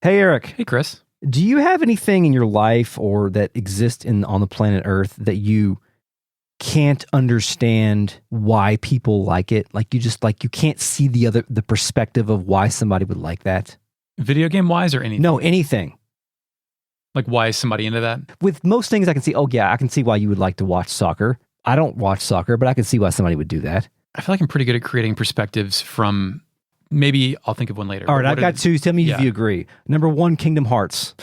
Hey, Eric. Hey, Chris. Do you have anything in your life or that exists on the planet Earth that you can't understand why people like it? Like you can't see the perspective of why somebody would like that? Video game wise or anything? No, anything. Like why is somebody into that? With most things I can see, I can see why you would like to watch soccer. I don't watch soccer, but I can see why somebody would do that. I feel like I'm pretty good at creating perspectives from, maybe I'll think of one later. All right, I've got two. Tell me if you agree. Number one, Kingdom Hearts.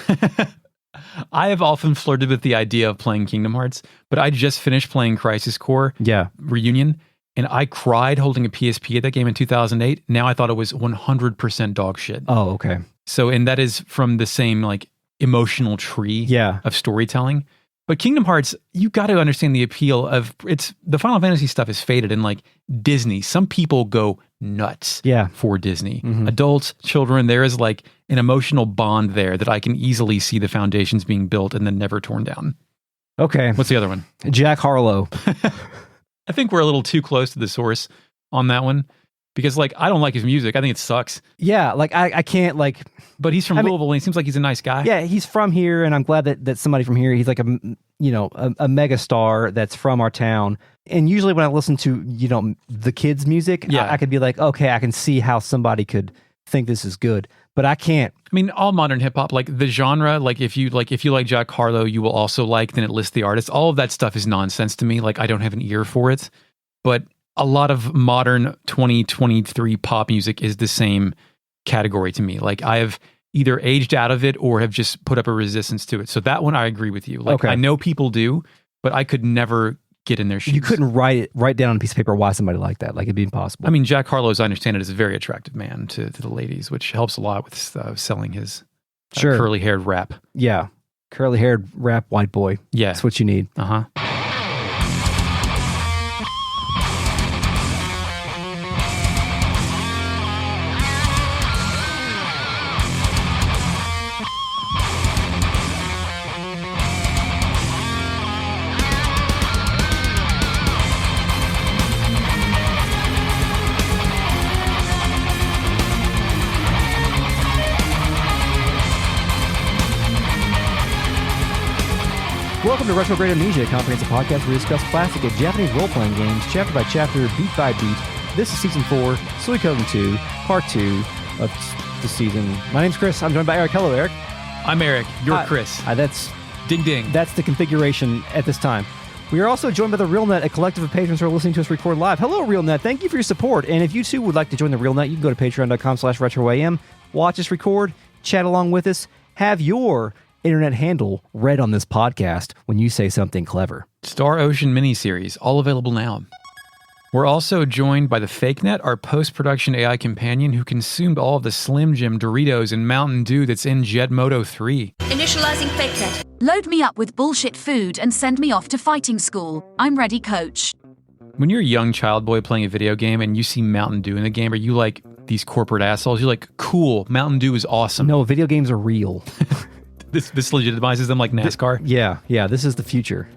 I have often flirted with the idea of playing Kingdom Hearts, but I just finished playing Crisis Core Reunion, and I cried holding a PSP at that game in 2008. Now I thought it was 100% dog shit. Oh, okay. So, and that is from the same like emotional tree of storytelling. But Kingdom Hearts, you got to understand the appeal of the Final Fantasy stuff is faded, and like Disney, some people go nuts for Disney. Mm-hmm. Adults, children, there is like an emotional bond there that I can easily see the foundations being built and then never torn down. Okay. What's the other one? Jack Harlow. I think we're a little too close to the source on that one. Because, like, I don't like his music. I think it sucks. Yeah, like, I can't, like... But he's from Louisville, and he seems like he's a nice guy. Yeah, he's from here, and I'm glad that somebody from here, he's like a mega star that's from our town. And usually when I listen to, the kids' music, I could be like, okay, I can see how somebody could think this is good. But I can't. I mean, all modern hip-hop, like, the genre, like, if you like Jack Harlow, you will also like, then it lists the artist. All of that stuff is nonsense to me. Like, I don't have an ear for it. But... a lot of modern 2023 pop music is the same category to me. Like I have either aged out of it or have just put up a resistance to it. So that one I agree with you. Like I know people do, but I could never get in their shoes. You couldn't write down on a piece of paper why somebody liked that. Like it'd be impossible. I mean, Jack Harlow, as I understand it, is a very attractive man to the ladies, which helps a lot with selling his curly-haired rap. Yeah. Curly-haired rap white boy. Yeah. That's what you need. Uh-huh. Welcome to Retrograde Amnesia, a comprehensive podcast where we discuss classic and Japanese role-playing games, chapter by chapter, beat by beat. This is Season 4, Suikoden 2, Part 2 of the season. My name's Chris. I'm joined by Eric. Hello, Eric. I'm Eric. You're Chris. That's ding ding. That's the configuration at this time. We are also joined by the RealNet, a collective of patrons who are listening to us record live. Hello, RealNet. Thank you for your support. And if you too would like to join the RealNet, you can go to patreon.com/retroam, watch us record, chat along with us, have your internet handle read on this podcast when you say something clever. Star Ocean miniseries, all available now. We're also joined by the FakeNet, our post-production AI companion who consumed all of the Slim Jim, Doritos, and Mountain Dew that's in Jet Moto 3. Initializing FakeNet. Load me up with bullshit food and send me off to fighting school. I'm ready, coach. When you're a young child boy playing a video game and you see Mountain Dew in the game, are you like these corporate assholes? You're like, cool, Mountain Dew is awesome. No, video games are real. This legitimizes them like NASCAR? Yeah, this is the future.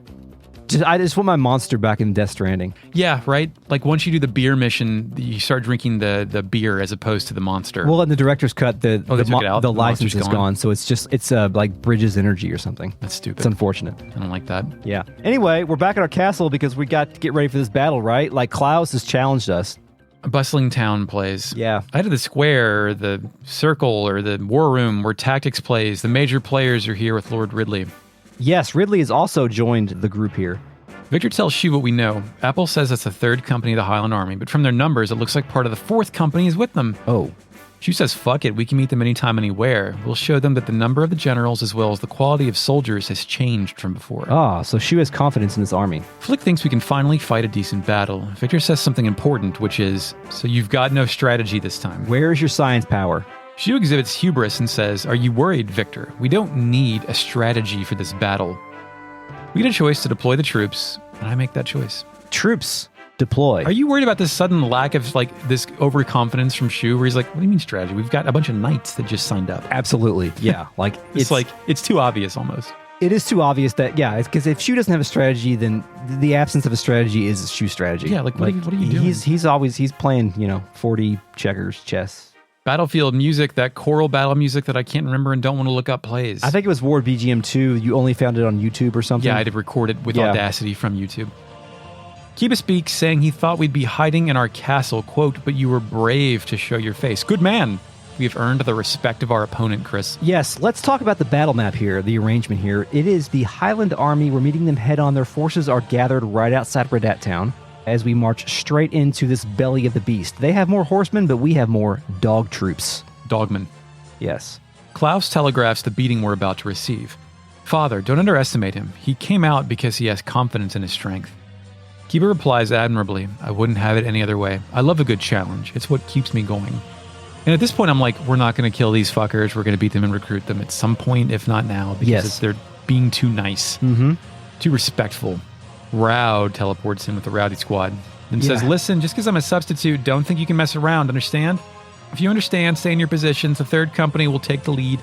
I just want my Monster back in Death Stranding. Yeah, right? Like once you do the beer mission, you start drinking the beer as opposed to the Monster. Well, in the director's cut, the license is gone, so it's like Bridges Energy or something. That's stupid. It's unfortunate. I don't like that. Yeah. Anyway, we're back at our castle because we got to get ready for this battle, right? Like Klaus has challenged us. A bustling town plays. Yeah. Out of the square, or the circle, or the war room where tactics plays, the major players are here with Lord Ridley. Yes, Ridley has also joined the group here. Victor tells Shu what we know. Apple says it's the third company of the Highland Army, but from their numbers, it looks like part of the fourth company is with them. Oh. Shu says, fuck it, we can meet them anytime, anywhere. We'll show them that the number of the generals as well as the quality of soldiers has changed from before. So Shu has confidence in this army. Flick thinks we can finally fight a decent battle. Victor says something important, which is, so you've got no strategy this time. Where is your science power? Shu exhibits hubris and says, are you worried, Victor? We don't need a strategy for this battle. We get a choice to deploy the troops, and I make that choice. Troops deploy. Are you worried about this sudden lack of this overconfidence from Shu where he's like, what do you mean strategy? We've got a bunch of knights that just signed up. Absolutely. Yeah. It's too obvious almost. It is too obvious that, it's because if Shu doesn't have a strategy, then the absence of a strategy is Shu's strategy. Yeah, what are you doing? He's playing, 40 checkers, chess. Battlefield music, that choral battle music that I can't remember and don't want to look up plays. I think it was Ward BGM 2. You only found it on YouTube or something? Yeah, I did record it with Audacity from YouTube. Kiba speaks, saying he thought we'd be hiding in our castle, quote, but you were brave to show your face. Good man. We have earned the respect of our opponent, Chris. Yes, let's talk about the battle map here, the arrangement here. It is the Highland Army. We're meeting them head on. Their forces are gathered right outside Redat Town as we march straight into this belly of the beast. They have more horsemen, but we have more dog troops. Dogmen. Yes. Klaus telegraphs the beating we're about to receive. Father, don't underestimate him. He came out because he has confidence in his strength. Kiba replies admirably, I wouldn't have it any other way. I love a good challenge. It's what keeps me going. And at this point, I'm like, we're not going to kill these fuckers. We're going to beat them and recruit them at some point, if not now, because they're being too nice, too respectful. Rowd teleports in with the Rowdy Squad and says, listen, just because I'm a substitute, don't think you can mess around, understand? If you understand, stay in your positions. The third company will take the lead.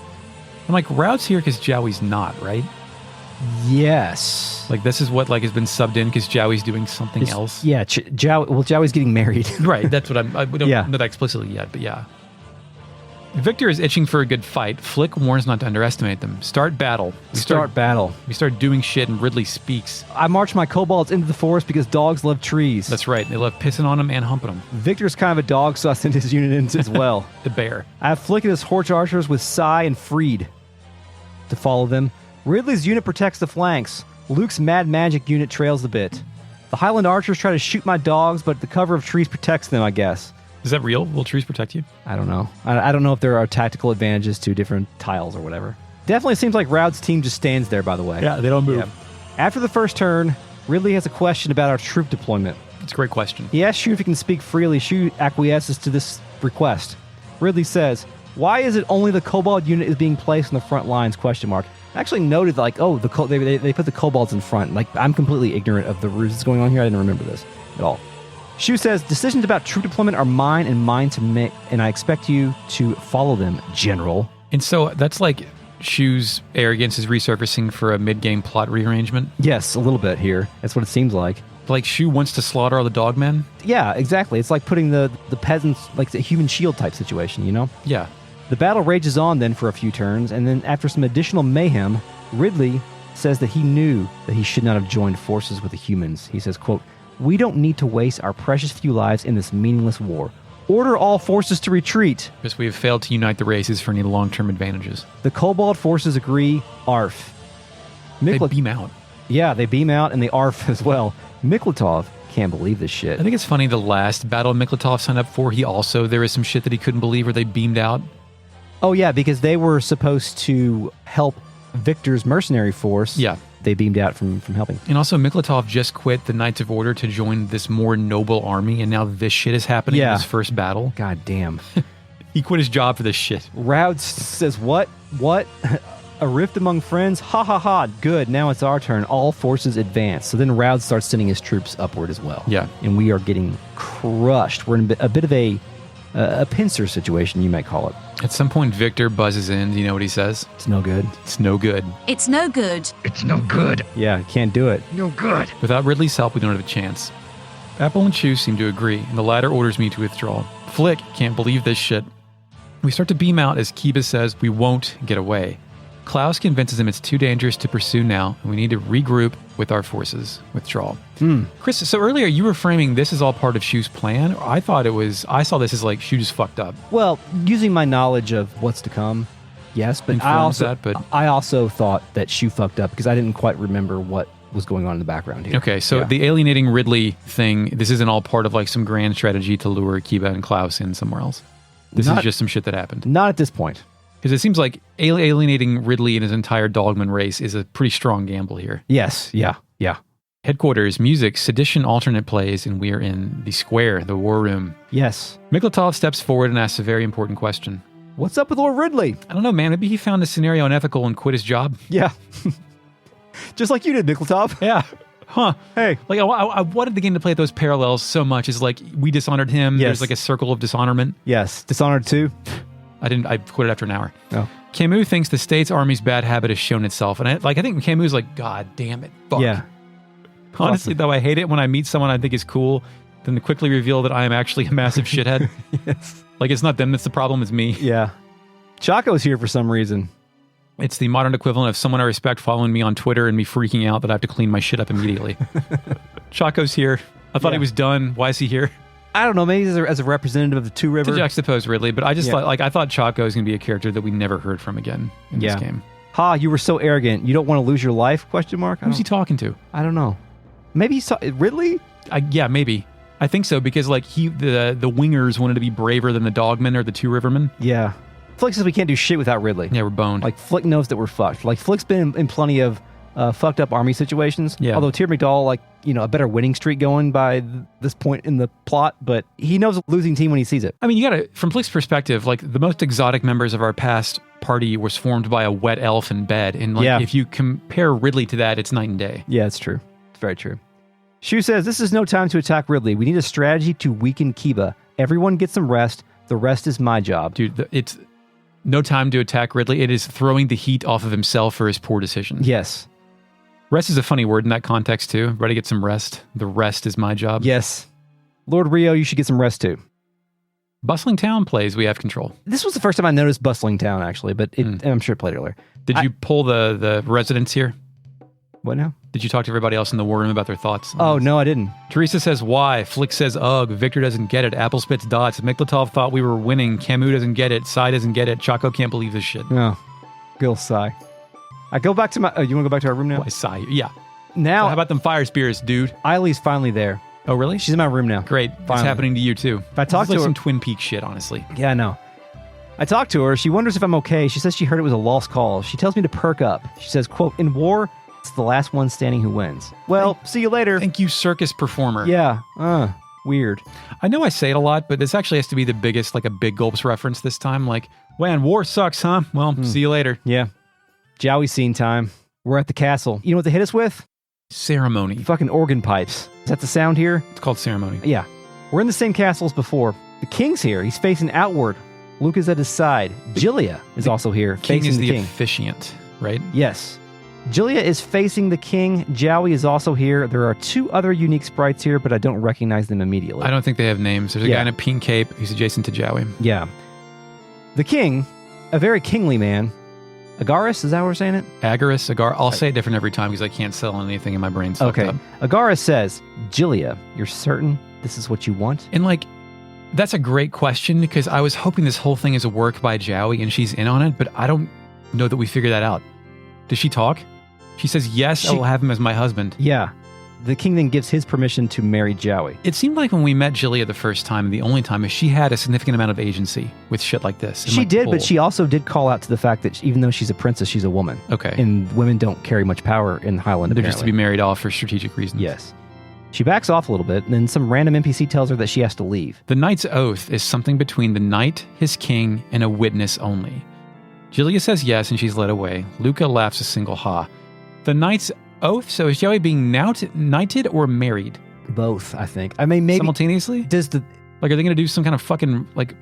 I'm like, Rowd's here because Joey's not, right? Yes. Like, this is what has been subbed in because Joey's doing something else. Yeah, Joey's getting married. Right, that's what I don't know that explicitly yet, but yeah. Victor is itching for a good fight. Flick warns not to underestimate them. Start battle. We start doing shit and Ridley speaks. I march my kobolds into the forest because dogs love trees. That's right. They love pissing on them and humping them. Victor's kind of a dog, so I sent his unit in as well. The bear. I have Flick and his Horch archers with Sai and Freed to follow them. Ridley's unit protects the flanks. Luke's mad magic unit trails a bit. The Highland archers try to shoot my dogs, but the cover of trees protects them, I guess. Is that real? Will trees protect you? I don't know. I don't know if there are tactical advantages to different tiles or whatever. Definitely seems like Rowd's team just stands there, by the way. Yeah, they don't move. Yeah. After the first turn, Ridley has a question about our troop deployment. It's a great question. He asks Shu if he can speak freely. Shu acquiesces to this request. Ridley says, why is it only the kobold unit is being placed on the front lines, question mark. I actually noted, they put the kobolds in front. Like, I'm completely ignorant of the ruse that's going on here. I didn't remember this at all. Shu says, decisions about troop deployment are mine and mine to make, and I expect you to follow them, General. And so that's like Shu's arrogance is resurfacing for a mid-game plot rearrangement? Yes, a little bit here. That's what it seems like. Like Shu wants to slaughter all the dogmen? Yeah, exactly. It's like putting the peasants, like a human shield type situation, you know? Yeah. The battle rages on then for a few turns, and then after some additional mayhem, Ridley says that he knew that he should not have joined forces with the humans. He says, quote, we don't need to waste our precious few lives in this meaningless war. Order all forces to retreat. Because we have failed to unite the races for any long-term advantages. The kobold forces agree, ARF. They beam out. Yeah, they beam out, and they ARF as well. Miklatov can't believe this shit. I think it's funny, the last battle Miklatov signed up for, there was some shit that he couldn't believe where they beamed out. Oh, yeah, because they were supposed to help Victor's mercenary force. Yeah. They beamed out from helping. And also, Miklatov just quit the Knights of Order to join this more noble army, and now this shit is happening in his first battle. God damn. He quit his job for this shit. Rowd says, what? A rift among friends? Ha ha ha. Good, now it's our turn. All forces advance. So then Rowd starts sending his troops upward as well. Yeah. And we are getting crushed. We're in a bit of a pincer situation, you might call it. At some point, Victor buzzes in. Do you know what he says? It's no good. It's no good. It's no good. It's no good. Yeah, can't do it. No good. Without Ridley's help, we don't have a chance. Apple and Chew seem to agree, and the latter orders me to withdraw. Flick can't believe this shit. We start to beam out as Kiba says we won't get away. Klaus convinces him it's too dangerous to pursue now, and we need to regroup with our forces. Withdrawal. Chris, so earlier you were framing this as all part of Shu's plan. Or I saw this as like Shu just fucked up. Well, using my knowledge of what's to come, yes, but I also thought that Shu fucked up because I didn't quite remember what was going on in the background here. Okay, so the alienating Ridley thing, this isn't all part of like some grand strategy to lure Kiba and Klaus in somewhere else. This is just some shit that happened. Not at this point. Because it seems like alienating Ridley and his entire dogman race is a pretty strong gamble here. Yes, yeah. Headquarters, music, sedition alternate plays, and we are in the square, the war room. Yes. Miklatov steps forward and asks a very important question. What's up with Lord Ridley? I don't know, man. Maybe he found the scenario unethical and quit his job. Yeah. Just like you did, Miklatov. Yeah. Huh. Hey. Like, I wanted the game to play at those parallels so much. It's like, we dishonored him. Yes. There's like a circle of dishonorment. Yes. Dishonored too. I quit it after an hour. Oh. Camus thinks the state's army's bad habit has shown itself. And I think Camus like, God damn it. Fuck. Yeah. Honestly, though, I hate it when I meet someone I think is cool, then quickly reveal that I am actually a massive shithead. Yes. Like, it's not them that's the problem, it's me. Yeah. Chaco's here for some reason. It's the modern equivalent of someone I respect following me on Twitter and me freaking out that I have to clean my shit up immediately. Chaco's here. I thought he was done. Why is he here? I don't know. Maybe as a representative of the Two River. To juxtapose Ridley, but I just thought, I thought Chaco is going to be a character that we never heard from again in this game. Ha, you were so arrogant. You don't want to lose your life? ? Who's he talking to? I don't know. Maybe he saw Ridley? Yeah, maybe. I think so, because like the wingers wanted to be braver than the dogmen or the Two Rivermen. Yeah. Flick says we can't do shit without Ridley. Yeah, we're boned. Like, Flick knows that we're fucked. Like, Flick's been in plenty of fucked up army situations. Yeah. Although Tyr McDowell, like, a better winning streak going by this point in the plot, but he knows a losing team when he sees it. I mean, you gotta, from Flick's perspective, like, the most exotic members of our past party was formed by a wet elf in bed. And like, if you compare Ridley to that, it's night and day. Yeah, it's true. It's very true. Shu says, this is no time to attack Ridley. We need a strategy to weaken Kiba. Everyone get some rest. The rest is my job. Dude, it's no time to attack Ridley. It is throwing the heat off of himself for his poor decision. Yes. Rest is a funny word in that context, too. Ready to get some rest. The rest is my job. Yes. Lord Rio, you should get some rest, too. Bustling Town plays We Have Control. This was the first time I noticed Bustling Town, actually, but I'm sure it played earlier. Did you pull the residents here? What now? Did you talk to everybody else in the war room about their thoughts? Oh, no, I didn't. Teresa says why. Flick says ugh. Victor doesn't get it. Apple spits dots. Miklatov thought we were winning. Camus doesn't get it. Sai doesn't get it. Chaco can't believe this shit. No. Gil Sai. I go back to my... you want to go back to our room now? Why Sai? Yeah. Now... So how about them fire spirits, dude? Eileen's finally there. Oh, really? She's in my room now. Great. Finally. It's happening to you, too. If I talk to her... some Twin Peaks shit, honestly. Yeah, I know. I talked to her. She wonders if I'm okay. She says she heard it was a lost cause. She tells me to perk up. She says, quote, in war... it's the last one standing who wins. Well, see you later. Thank you, circus performer. Yeah. Weird. I know I say it a lot, but this actually has to be the biggest, like a Big Gulps reference this time. Like, man, war sucks, huh? Well, see you later. Yeah. Jowie scene time. We're at the castle. You know what they hit us with? Ceremony. Fucking organ pipes. Is that the sound here? It's called ceremony. Yeah. We're in the same castle as before. The king's here. He's facing outward. Luke is at his side. Jilia is also here, facing the king. Officiant, right? Yes. Jilia is facing the king. Jowie is also here. There are two other unique sprites here, but I don't recognize them immediately. I don't think they have names. There's a guy in a pink cape who's adjacent to Jowie. Yeah. The king, a very kingly man. Agaris, is that how we're saying it? Agar. I'll say it different every time because I can't settle anything in my brain. Okay. Agaris says, Jilia, you're certain this is what you want? And like, that's a great question because I was hoping this whole thing is a work by Jowie and she's in on it, but I don't know that we figure that out. Does she talk? She says, yes, I will have him as my husband. Yeah. The king then gives his permission to marry Jowie. It seemed like when we met Jilia the first time, and the only time, is she had a significant amount of agency with shit like this. She did, but she also did call out to the fact that even though she's a princess, she's a woman. Okay. And women don't carry much power in Highland, They're just to be married off for strategic reasons. Yes. She backs off a little bit, and then some random NPC tells her that she has to leave. The knight's oath is something between the knight, his king, and a witness only. Jilia says yes, and she's led away. Luca laughs a single ha. The knight's oath? So is Joey being knighted or married? Both, I think. I mean, maybe... simultaneously? Does the... Like, are they going to do some kind of fucking, like...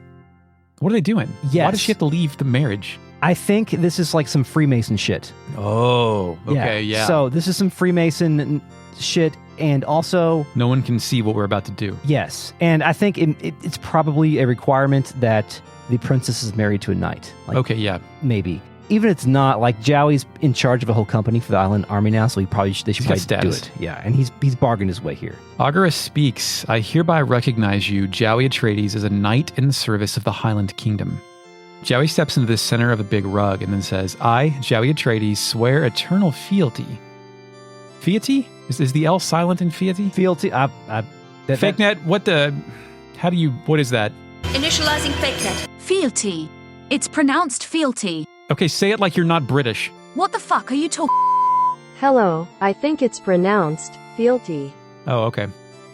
What are they doing? Yes. Why does she have to leave the marriage? I think this is like some Freemason shit. Oh, okay, yeah. So this is some Freemason shit, and also... No one can see what we're about to do. Yes. And I think it's probably a requirement that the princess is married to a knight. Like, okay, yeah. Maybe. Even if it's not, like, Jowie's in charge of a whole company for the island army now, so they should probably do it. Yeah, and he's bargained his way here. Agaris speaks, I hereby recognize you, Jowie Atreides, as a knight in the service of the Highland Kingdom. Jowie steps into the center of a big rug and then says, I, Jowie Atreides, swear eternal fealty. Fealty? Is the L silent in fealty? Fealty? Fake net? What is that? Initializing fake net. Fealty. It's pronounced fealty. Okay, say it like you're not British. What the fuck are you talking? Hello, I think it's pronounced fealty. Oh, okay.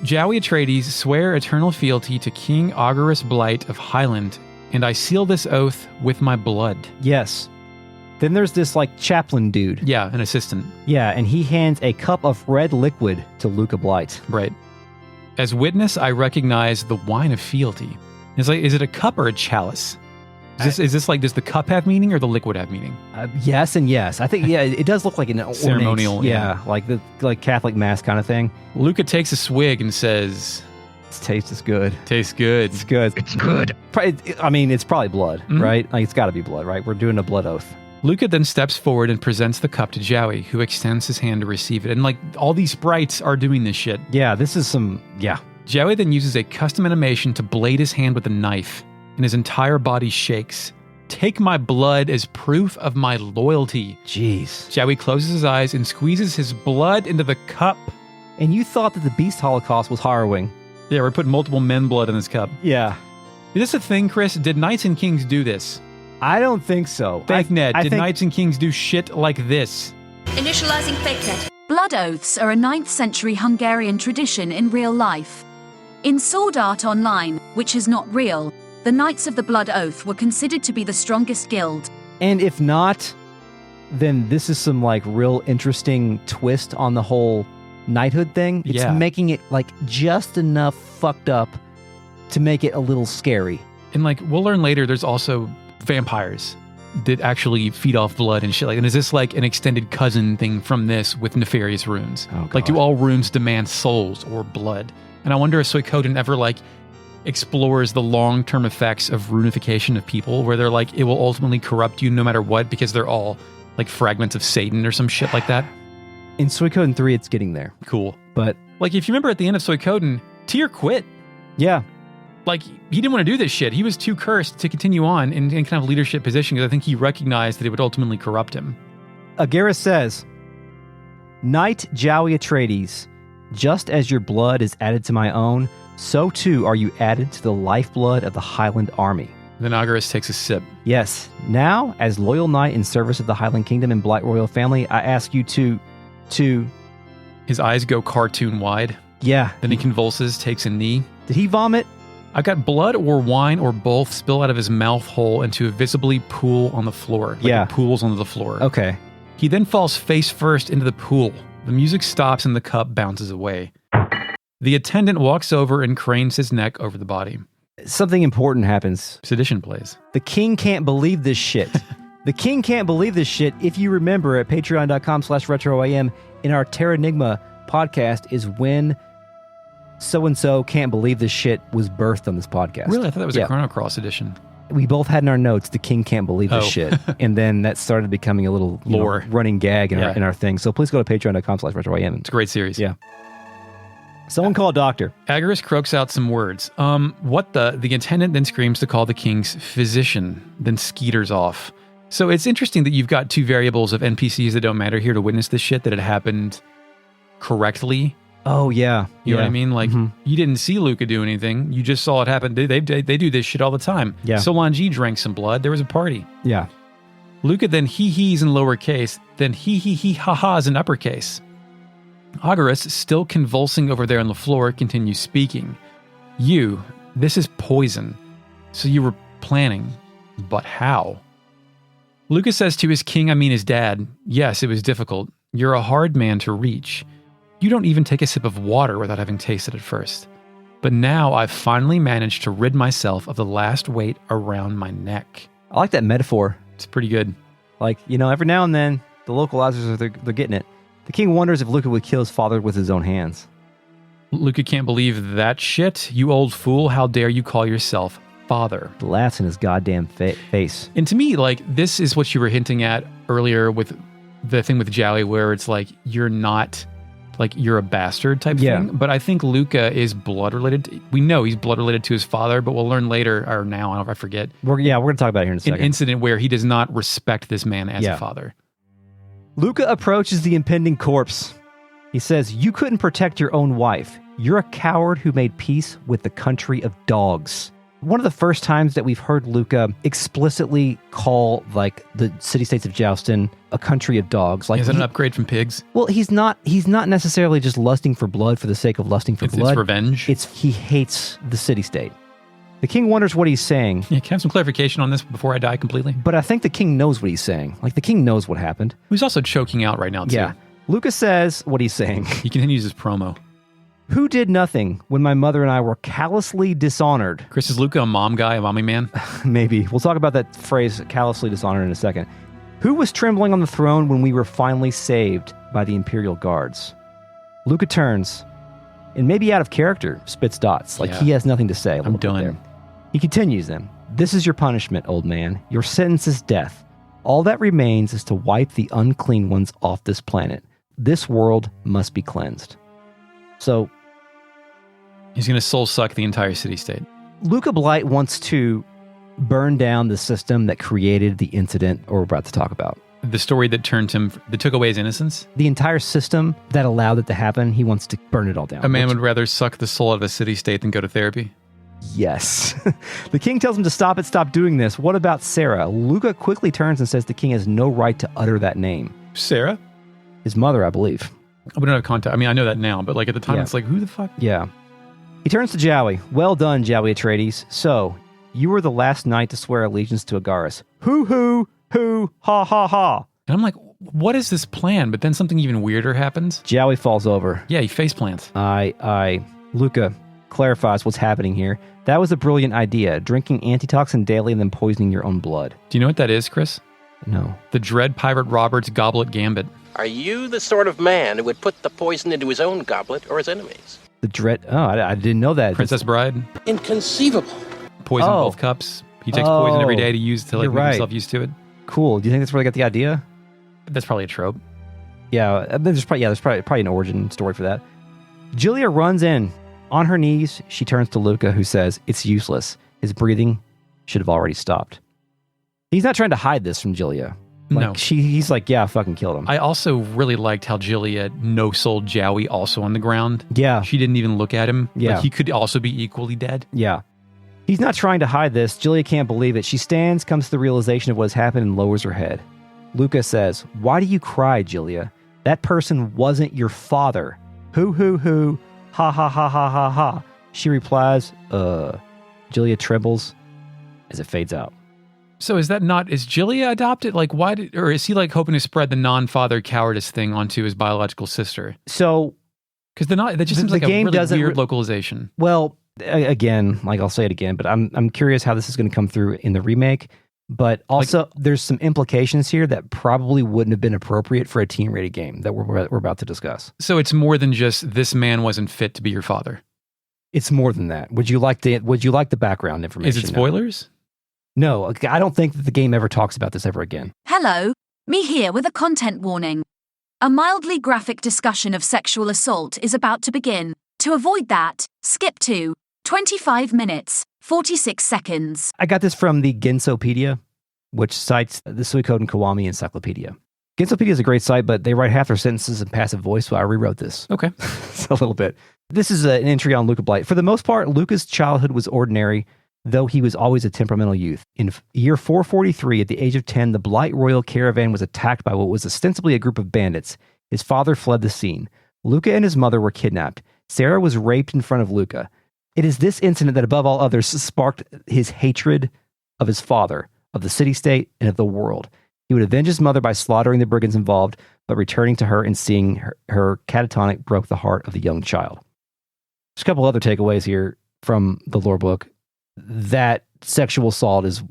Jowie Atreides swear eternal fealty to King Agaris Blight of Highland, and I seal this oath with my blood. Yes. Then there's this, like, chaplain dude. Yeah, an assistant. Yeah, and he hands a cup of red liquid to Luca Blight. Right. As witness, I recognize the wine of fealty. It's like, is it a cup or a chalice? Is this like, does the cup have meaning or the liquid have meaning? Yes and yes. I think, yeah, it does look like an ceremonial. Ornate, like Catholic mass kind of thing. Luca takes a swig and says, taste is good. Tastes good. It's good. It's good. I mean, it's probably blood, Mm-hmm. right? Like, it's got to be blood, right? We're doing a blood oath. Luca then steps forward and presents the cup to Jowie, who extends his hand to receive it. And like all these sprites are doing this shit. Yeah, this is some, yeah. Jowie then uses a custom animation to blade his hand with a knife, and his entire body shakes. Take my blood as proof of my loyalty. Jeez. Jowie closes his eyes and squeezes his blood into the cup. And you thought that the Beast Holocaust was harrowing. Yeah, we're putting multiple men blood in this cup. Yeah. Is this a thing, Chris? Did Knights and Kings do this? I don't think so. Fake Ned, did think, Knights and Kings do shit like this? Initializing fake net. Blood oaths are a 9th century Hungarian tradition in real life. In Sword Art Online, which is not real, the Knights of the Blood Oath were considered to be the strongest guild. And if not, then this is some like real interesting twist on the whole knighthood thing. It's Yeah. making it like just enough fucked up to make it a little scary. And like we'll learn later, there's also vampires that actually feed off blood and shit like. And is this like an extended cousin thing from this with nefarious runes? Oh, Like, do God. all runes demand souls or blood? And I wonder if Suikoden ever like explores the long-term effects of runification of people, where they're like, it will ultimately corrupt you no matter what because they're all like fragments of Satan or some shit like that. In Suikoden 3, it's getting there. Cool. But Like, if you remember at the end of Suikoden, Tyr quit. yeah, Like, he didn't want to do this shit. He was too cursed to continue on in kind of leadership position because I think he recognized that it would ultimately corrupt him. Agaris says, Knight Jowie Atreides, just as your blood is added to my own, so too are you added to the lifeblood of the Highland army. Then Agaris takes a sip. Yes, now, as loyal knight in service of the Highland Kingdom and Blight Royal family, I ask you to, His eyes go cartoon wide. yeah. Then he convulses, takes a knee. Did he vomit? I got blood or wine or both spill out of his mouth hole into a visibly pool on the floor. Like Yeah. it pools onto the floor. Okay. He then falls face first into the pool. The music stops and the cup bounces away. The attendant walks over and cranes his neck over the body. Something important happens. Sedition plays. The king can't believe this shit. The king can't believe this shit. If you remember at patreon.com/retroam in our Terranigma podcast is when so-and-so can't believe this shit was birthed on this podcast. Really? I thought that was Yeah. a Chrono Cross edition. We both had in our notes, the king can't believe this Oh. shit. And then that started becoming a little Lore. running gag in, Yeah. in our thing. So please go to patreon.com/retroam. It's a great series. Yeah. Someone call a doctor. Agaris croaks out some words. What the? The attendant then screams to call the king's physician, then skeeters off. So it's interesting that you've got two variables of NPCs that don't matter here to witness this shit, that it happened correctly. Oh, yeah. You know what I mean? Like, Mhm. you didn't see Luca do anything. You just saw it happen. They do this shit all the time. Yeah. Solange drank some blood. There was a party. Yeah. Luca then hee-hees in lowercase, then hee-hee-hee-ha-has in uppercase. Agaris, still convulsing over there on the floor, continues speaking. This is poison. So you were planning, but how? Luca says to his king, I mean his dad, yes, it was difficult. You're a hard man to reach. You don't even take a sip of water without having tasted it first. But now I've finally managed to rid myself of the last weight around my neck. I like that metaphor. It's pretty good. Like, every now and then, the localizers, they're getting it. The king wonders if Luca would kill his father with his own hands. Luca can't believe that shit. You old fool, how dare you call yourself father? The laughs in his goddamn face. And to me, like, this is what you were hinting at earlier with the thing with Jowie, where it's like, you're not, like, you're a bastard type Yeah. thing. But I think Luca is blood related. We know he's blood related to his father, but we'll learn later, or now, I don't know if I forget, We're going to talk about it here in a an second. incident where he does not respect this man as Yeah. a father. Luca approaches the impending corpse. He says, you couldn't protect your own wife. You're a coward who made peace with the country of dogs. One of the first times that we've heard Luca explicitly call, like, the city-states of Joustin a country of dogs. Like, Is that an upgrade from pigs? well, he's not necessarily just lusting for blood for the sake of lusting for It's blood. revenge. He hates the city-state. The king wonders what he's saying, Yeah, can I have some clarification on this before I die completely? but I think the king knows what he's saying. Like, the king knows what happened. Who's also choking out right now, too. Yeah. Luca says what he's saying. He continues his promo. Who did nothing when my mother and I were callously dishonored? Chris, is Luca a mom guy, a mommy man? Maybe. We'll talk about that phrase, callously dishonored, in a second. Who was trembling on the throne when we were finally saved by the Imperial Guards? Luca turns. and maybe out of character, spits dots. Like he has nothing to say. I'm done. There. He continues then. This is your punishment, old man. Your sentence is death. All that remains is to wipe the unclean ones off this planet. This world must be cleansed. So he's going to soul suck the entire city-state. Luca Blight wants to burn down the system that created the incident we're about to talk about. The story that took away his innocence? The entire system that allowed it to happen, he wants to burn it all down. A man would rather suck the soul out of a city-state than go to therapy? Yes. The king tells him to stop doing this. What about Sarah? Luca quickly turns and says the king has no right to utter that name. Sarah? His mother, I believe. We don't have contact. I mean, I know that now, but like at the time, it's like, who the fuck? Yeah. He turns to Jowie. Well done, Jowie Atreides. So, you were the last knight to swear allegiance to Agaris. Hoo, ha, ha, ha. And I'm like, what is this plan? But then something even weirder happens. Jowie falls over. Yeah, he faceplants. Luca clarifies what's happening here. That was a brilliant idea. Drinking antitoxin daily and then poisoning your own blood. Do you know what that is, Chris? No. The Dread Pirate Robert's Goblet Gambit. Are you the sort of man who would put the poison into his own goblet or his enemies? The Dread... Oh, I didn't know that. Princess Bride. Inconceivable. Poison both cups. He takes poison every day to use to like make himself used to it. Cool. Do you think that's where they got the idea? That's probably a trope. Yeah, there's probably an origin story for that. Julia runs in. On her knees, she turns to Luca, who says, it's useless. His breathing should have already stopped. He's not trying to hide this from Julia. Like, no. He's like, yeah, I fucking killed him. I also really liked how Julia no-sold Jowie also on the ground. Yeah. She didn't even look at him. Yeah. Like he could also be equally dead. Yeah. He's not trying to hide this. Julia can't believe it. She stands, comes to the realization of what has happened, and lowers her head. Luca says, why do you cry, Julia? That person wasn't your father. Hoo, ha, ha, ha, ha, ha, ha. She replies, Julia trembles as it fades out. So is Julia adopted? Like, or is he like hoping to spread the non-father cowardice thing onto his biological sister? So, because that just seems like a really weird localization. Well, again, like I'll say it again, but I'm curious how this is going to come through in the remake. But also, there's some implications here that probably wouldn't have been appropriate for a teen-rated game that we're about to discuss. So it's more than just this man wasn't fit to be your father. It's more than that. Would you like the background information? Is it spoilers? No, I don't think that the game ever talks about this ever again. Hello, me here with a content warning. A mildly graphic discussion of sexual assault is about to begin. To avoid that, skip to 25 minutes, 46 seconds. I got this from the Gensopedia, which cites the Suikoden Kiwami Encyclopedia. Gensopedia is a great site, but they write half their sentences in passive voice, so I rewrote this. Okay. A little bit. This is an entry on Luca Blight. For the most part, Luca's childhood was ordinary, though he was always a temperamental youth. In year 443, at the age of 10, the Blight royal caravan was attacked by what was ostensibly a group of bandits. His father fled the scene. Luca and his mother were kidnapped. Sarah was raped in front of Luca. It is this incident that, above all others, sparked his hatred of his father, of the city-state, and of the world. He would avenge his mother by slaughtering the brigands involved, but returning to her and seeing her catatonic broke the heart of the young child. There's a couple other takeaways here from the lore book. That sexual assault is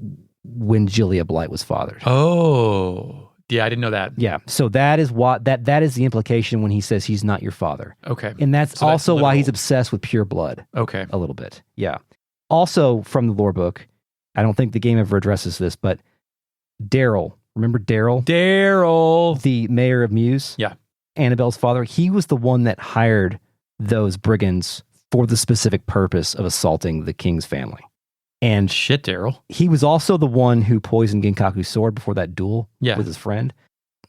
when Julia Blight was fathered. Oh, yeah, I didn't know that. Yeah, so that is that is the implication when he says he's not your father. Okay. And that's So also that's why he's obsessed with pure blood. Okay. A little bit. Yeah. Also from the lore book, I don't think the game ever addresses this, but Daryl, remember Daryl? Daryl. The mayor of Muse? Yeah. Annabelle's father, he was the one that hired those brigands for the specific purpose of assaulting the king's family. And shit, Daryl. He was also the one who poisoned Genkaku's sword before that duel with his friend.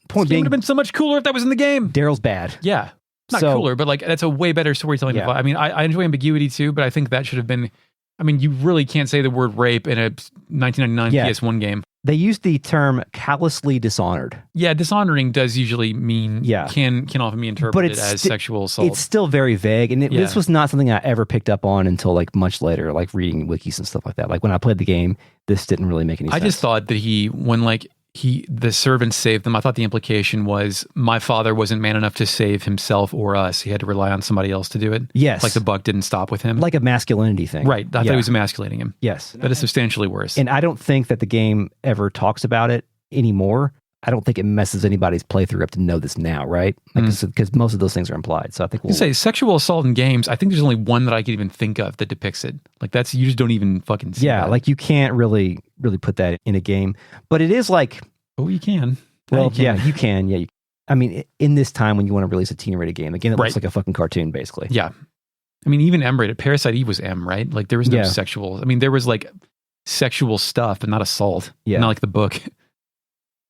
Point being, it would have been so much cooler if that was in the game. Daryl's bad. Yeah. Not cooler, but like that's a way better storytelling. Yeah. I mean, I enjoy ambiguity too, but I think that should have been, I mean, you really can't say the word rape in a 1999 PS1 game. They used the term callously dishonored. Yeah, dishonoring does usually mean, can often be interpreted as sexual assault. It's still very vague, and this was not something I ever picked up on until like much later, like reading wikis and stuff like that. Like when I played the game, this didn't really make any sense. I just thought that when the servants saved them, I thought the implication was my father wasn't man enough to save himself or us. He had to rely on somebody else to do it. Yes. Like the buck didn't stop with him. Like a masculinity thing. Right. I thought he was emasculating him. Yes. That is substantially worse. And I don't think that the game ever talks about it anymore. I don't think it messes anybody's playthrough up to know this now, right? Because most of those things are implied. So I think You say sexual assault in games. I think there's only one that I can even think of that depicts it. Like that's you just don't even fucking see. Yeah, that. like you can't really put that in a game, but it is like. Oh, you can. Well, yeah, you can. Yeah, I mean, in this time when you want to release a teen-rated game, again, it looks like a fucking cartoon, basically. Yeah, I mean, even M-rated. Parasite Eve was M, right? Like there was no sexual. I mean, there was like sexual stuff, but not assault. Yeah, not like the book.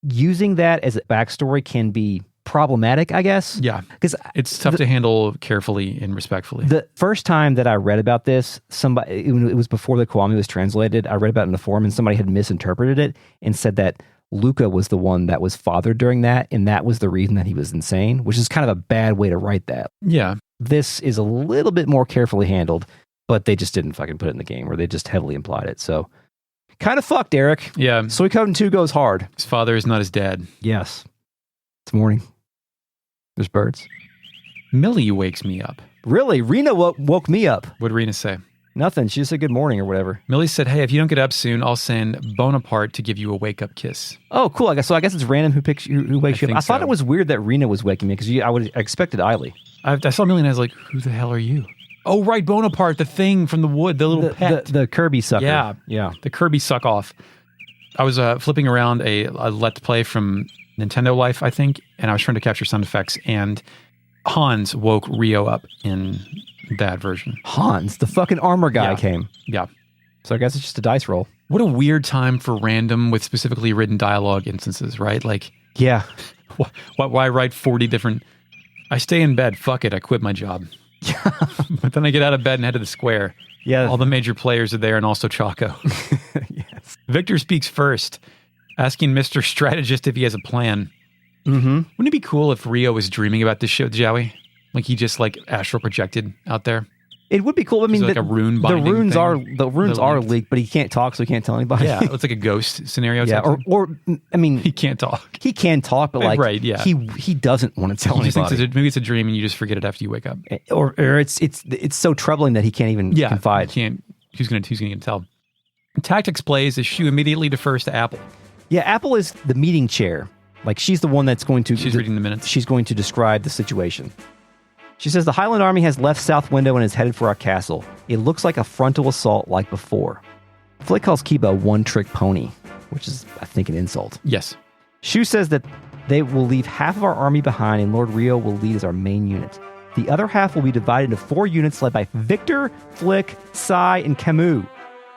Using that as a backstory can be problematic, I guess. Yeah, because it's tough to handle carefully and respectfully. The first time that I read about this, it was before the Kiwami was translated. I read about it in the forum, and somebody had misinterpreted it and said that Luca was the one that was fathered during that, and that was the reason that he was insane, which is kind of a bad way to write that. Yeah. This is a little bit more carefully handled, but they just didn't fucking put it in the game, or they just heavily implied it. So, kind of fucked, Eric. Yeah. Suikoden 2 goes hard. His father is not his dad. Yes. It's morning. There's birds. Millie wakes me up. Really? Rena woke me up. What did Rena say? Nothing. She just said good morning or whatever. Millie said, hey, if you don't get up soon, I'll send Bonaparte to give you a wake-up kiss. Oh, cool. I guess it's random who wakes you up. I thought it was weird that Rena was waking me because I expected Eiley. I saw Millie and I was like, who the hell are you? Oh, right, Bonaparte, the thing from the wood, the little pet. The Kirby sucker. Yeah. The Kirby suck-off. I was flipping around a Let's Play from Nintendo Life, I think, and I was trying to capture sound effects, and Hans woke Rio up in that version. Hans, the fucking armor guy came. Yeah. So I guess it's just a dice roll. What a weird time for random with specifically written dialogue instances, right? Like, yeah. Why write 40 different... I stay in bed, fuck it, I quit my job. But then I get out of bed and head to the square. Yeah. All the major players are there and also Chaco. Yes. Victor speaks first, asking Mr. Strategist if he has a plan. Mm-hmm. Wouldn't it be cool if Rio was dreaming about this shit, Joey? Like he just like astral projected out there? It would be cool. I mean, like a rune binding the runes are leaked, but he can't talk, so he can't tell anybody. Yeah, it's like a ghost scenario. Yeah, or I mean, he can't talk. He can talk, but like, right? Yeah, he doesn't want to tell anybody. Maybe it's a dream, and you just forget it after you wake up. Or it's so troubling that he can't even confide. He can't. Who's gonna tell? Tactics plays as Shu immediately defers to Apple. Yeah, Apple is the meeting chair. Like she's the one that's going to. She's reading the minutes. She's going to describe the situation. She says, the Highland Army has left South Window and is headed for our castle. It looks like a frontal assault like before. Flick calls Kiba a one-trick pony, which is, I think, an insult. Yes. Shu says that they will leave half of our army behind and Lord Rio will lead as our main unit. The other half will be divided into 4 units led by Victor, Flick, Sai, and Camus.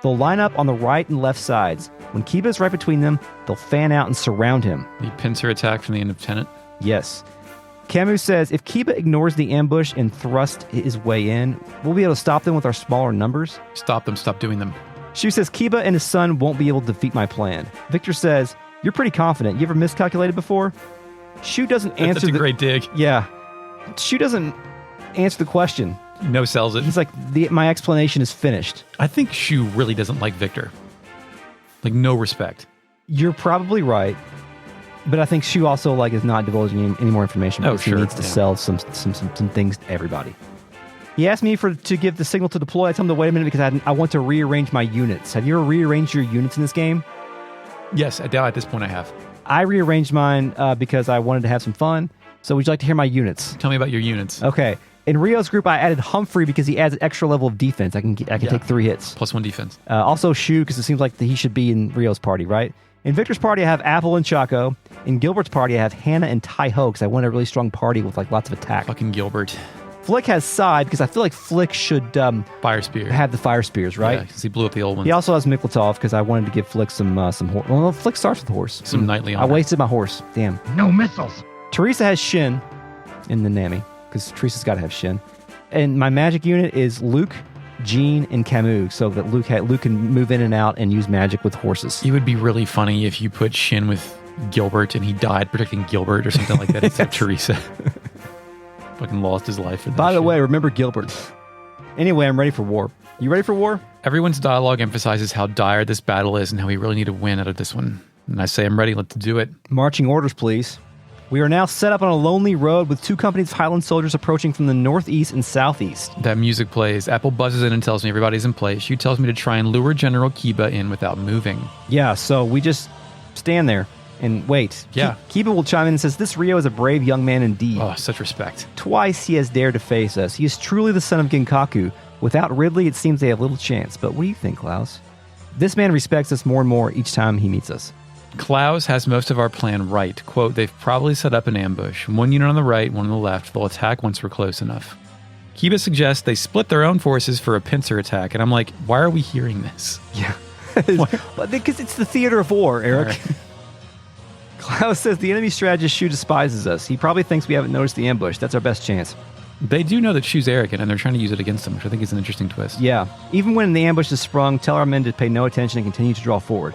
They'll line up on the right and left sides. When Kiba is right between them, they'll fan out and surround him. The pincer attack from the end of Tenet. Yes. Camus says, if Kiba ignores the ambush and thrusts his way in, we'll be able to stop them with our smaller numbers. Stop them. Stop doing them. Shu says, Kiba and his son won't be able to defeat my plan. Victor says, you're pretty confident. You ever miscalculated before? Shu doesn't answer. That's a great dig. Yeah. Shu doesn't answer the question. No sells it. He's like, my explanation is finished. I think Shu really doesn't like Victor. Like, no respect. You're probably right. But I think Shu also is not divulging any more information because he needs to sell some things to everybody. He asked me to give the signal to deploy. I told him to wait a minute because I want to rearrange my units. Have you ever rearranged your units in this game? Yes, at this point I have. I rearranged mine because I wanted to have some fun. So would you like to hear my units? Tell me about your units. Okay. In Rio's group, I added Humphrey because he adds an extra level of defense. I can take 3 hits. +1 defense. Also Shu because it seems like he should be in Rio's party, right? In Victor's party, I have Apple and Chaco. In Gilbert's party, I have Hannah and Tai-Ho because I want a really strong party with lots of attack. Fucking Gilbert. Flick has Side because I feel like Flick should Fire Spear. Have the Fire Spears, right? Yeah, because he blew up the old ones. He also has Miklatov because I wanted to give Flick some horse. Well, no, Flick starts with horse. Some knightly I wasted my horse. Damn. No missiles. Teresa has Shin in the Nami because Teresa's got to have Shin. And my magic unit is Luke, Jean, and Camus, so that Luke can move in and out and use magic with horses. It would be really funny if you put Shin with Gilbert and he died protecting Gilbert or something like that instead of Teresa. Fucking lost his life. By the way, remember Gilbert. Anyway, I'm ready for war. You ready for war? Everyone's dialogue emphasizes how dire this battle is and how we really need to win out of this one. And I say I'm ready. Let's do it. Marching orders, please. We are now set up on a lonely road with 2 companies of Highland soldiers approaching from the northeast and southeast. That music plays. Apple buzzes in and tells me everybody's in place. She tells me to try and lure General Kiba in without moving. Yeah, so we just stand there. And wait, Yeah. Kiba will chime in and says, this Ryo is a brave young man indeed. Oh, such respect. Twice he has dared to face us. He is truly the son of Genkaku. Without Ridley, it seems they have little chance. But what do you think, Klaus? This man respects us more and more each time he meets us. Klaus has most of our plan right. Quote, they've probably set up an ambush. One unit on the right, one on the left. They'll attack once we're close enough. Kiba suggests they split their own forces for a pincer attack. And I'm like, why are we hearing this? Yeah. Because it's the theater of war, Eric. Right. Klaus says the enemy strategist Shu despises us. He probably thinks we haven't noticed the ambush. That's our best chance. They do know that Shu's arrogant, and they're trying to use it against him, which I think is an interesting twist. Yeah. Even when the ambush is sprung, tell our men to pay no attention and continue to draw forward.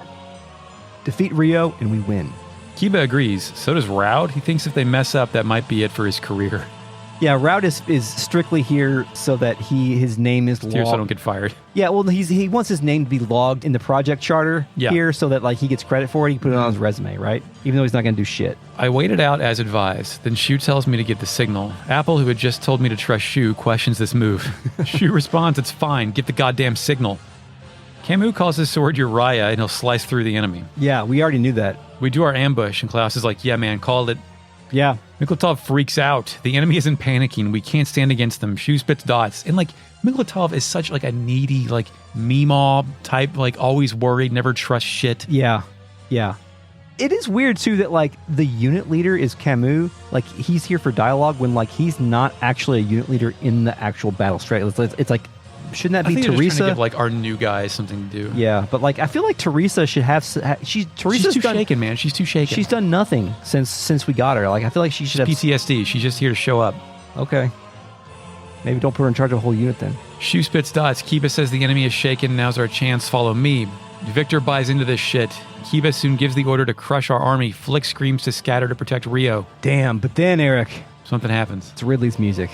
Defeat Ryo, and we win. Kiba agrees. So does Raud. He thinks if they mess up, that might be it for his career. Yeah, Raud is strictly here so that his name is logged. Here so I don't get fired. Yeah, well, he wants his name to be logged in the project charter here so that like he gets credit for it. He can put it on his resume, right? Even though he's not going to do shit. I waited out as advised. Then Shu tells me to get the signal. Apple, who had just told me to trust Shu, questions this move. Shu responds, it's fine. Get the goddamn signal. Camus calls his sword Uriah, and he'll slice through the enemy. Yeah, we already knew that. We do our ambush, and Klaus is like, yeah, man, called it. Yeah. Miklatov freaks out. The enemy isn't panicking. We can't stand against them. Shu spits dots. And, like, Miklatov is such, like, a needy, like, Meemaw type, like, always worried, never trust shit. Yeah. Yeah. It is weird, too, that, like, the unit leader is Camus. Like, he's here for dialogue when, like, he's not actually a unit leader in the actual battle strategy. It's like, shouldn't that be I think they're just trying Teresa? to give, like, our new guy something to do. Yeah, but, like, I feel like Teresa should have... She's too shaken, man. She's too shaken. She's done nothing since we got her. Like, I feel like she should have... PTSD. She's just here to show up. Okay. Maybe don't put her in charge of a whole unit then. Shu spits dots. Kiba says the enemy is shaken. Now's our chance. Follow me. Victor buys into this shit. Kiba soon gives the order to crush our army. Flick screams to scatter to protect Ryo. Damn, but then, Eric... Something happens. It's Ridley's music.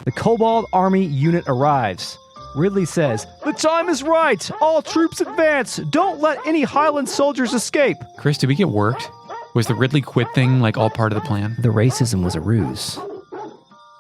The Cobalt Army unit arrives. Ridley says, the time is right. All troops advance. Don't let any Highland soldiers escape. Chris, did we get worked? Was the Ridley quit thing like all part of the plan? The racism was a ruse.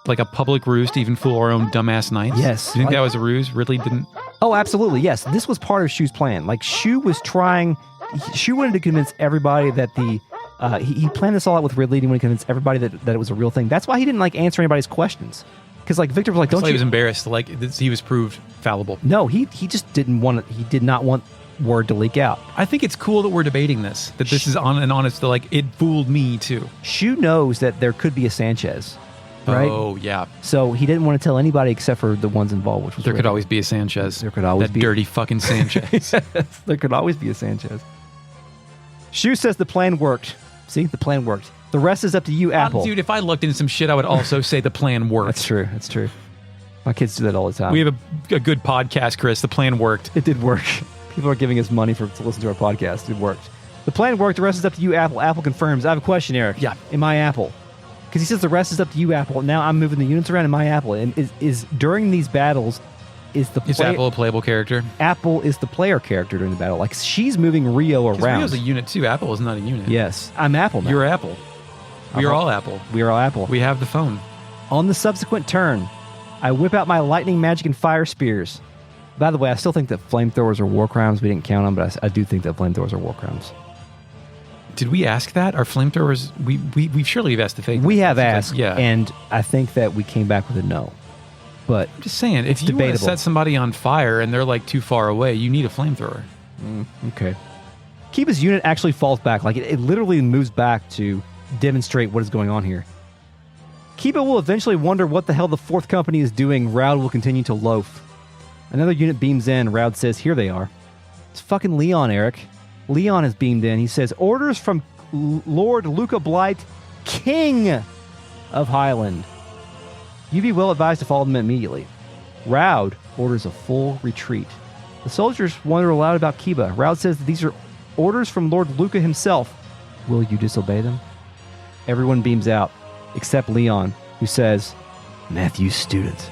Like a public ruse to even fool our own dumbass knights? Yes. Do you think that was a ruse? Ridley didn't... Oh, absolutely, yes. This was part of Shu's plan. Like, Shu wanted to convince everybody that he planned this all out with Ridley. He wanted to convince everybody that it was a real thing. That's why he didn't, like, answer anybody's questions. Because, like, Victor was like, He was embarrassed. Like, he was proved fallible. No, he just didn't want it. He did not want word to leak out. I think it's cool that we're debating this. That this is on and honest. Like, it fooled me, too. Shu knows that there could be a Sanchez, right? Oh, yeah. So he didn't want to tell anybody except for the ones involved, which was There Ridley. could always be a Sanchez. There could always be. That dirty fucking Sanchez. Yes, there could always be a Sanchez. Shu says the plan worked. See, the plan worked. The rest is up to you, Apple. Dude, if I looked into some shit, I would also say the plan worked. That's true. That's true. My kids do that all the time. We have a good podcast, Chris. The plan worked. It did work. People are giving us money to listen to our podcast. It worked. The plan worked. The rest is up to you, Apple. Apple confirms. I have a question, Eric. Yeah. Am I Apple? Because he says the rest is up to you, Apple. Now I'm moving the units around. Am I Apple? And is during these battles, is Apple a playable character? Apple is the player character during the battle. Like, she's moving Ryo around. Ryo's a unit, too. Apple is not a unit. Yes. I'm Apple now. You're Apple. We are all Apple. We are all Apple. We have the phone. On the subsequent turn, I whip out my lightning, magic, and fire spears. By the way, I still think that flamethrowers are war crimes. We didn't count them, but I do think that flamethrowers are war crimes. Did we ask that? Are flamethrowers... We surely have asked the fake. We have asked, yeah. And I think that we came back with a no. But I'm just saying, if you want to set somebody on fire and they're like too far away, you need a flamethrower. Okay. Kiba's unit actually falls back. Like, it literally moves back to demonstrate what is going on here. Kiba will eventually wonder what the hell the fourth company is doing. Raud will continue to loaf. Another unit beams in. Raud says, here they are. It's fucking Leon, Eric. Leon has beamed in. He says, orders from Lord Luca Blight, King of Highland. You be well advised to follow them immediately. Raud orders a full retreat. The soldiers wonder aloud about Kiba. Raud says that these are orders from Lord Luca himself. Will you disobey them? Everyone beams out, except Leon, who says, Matthew's student.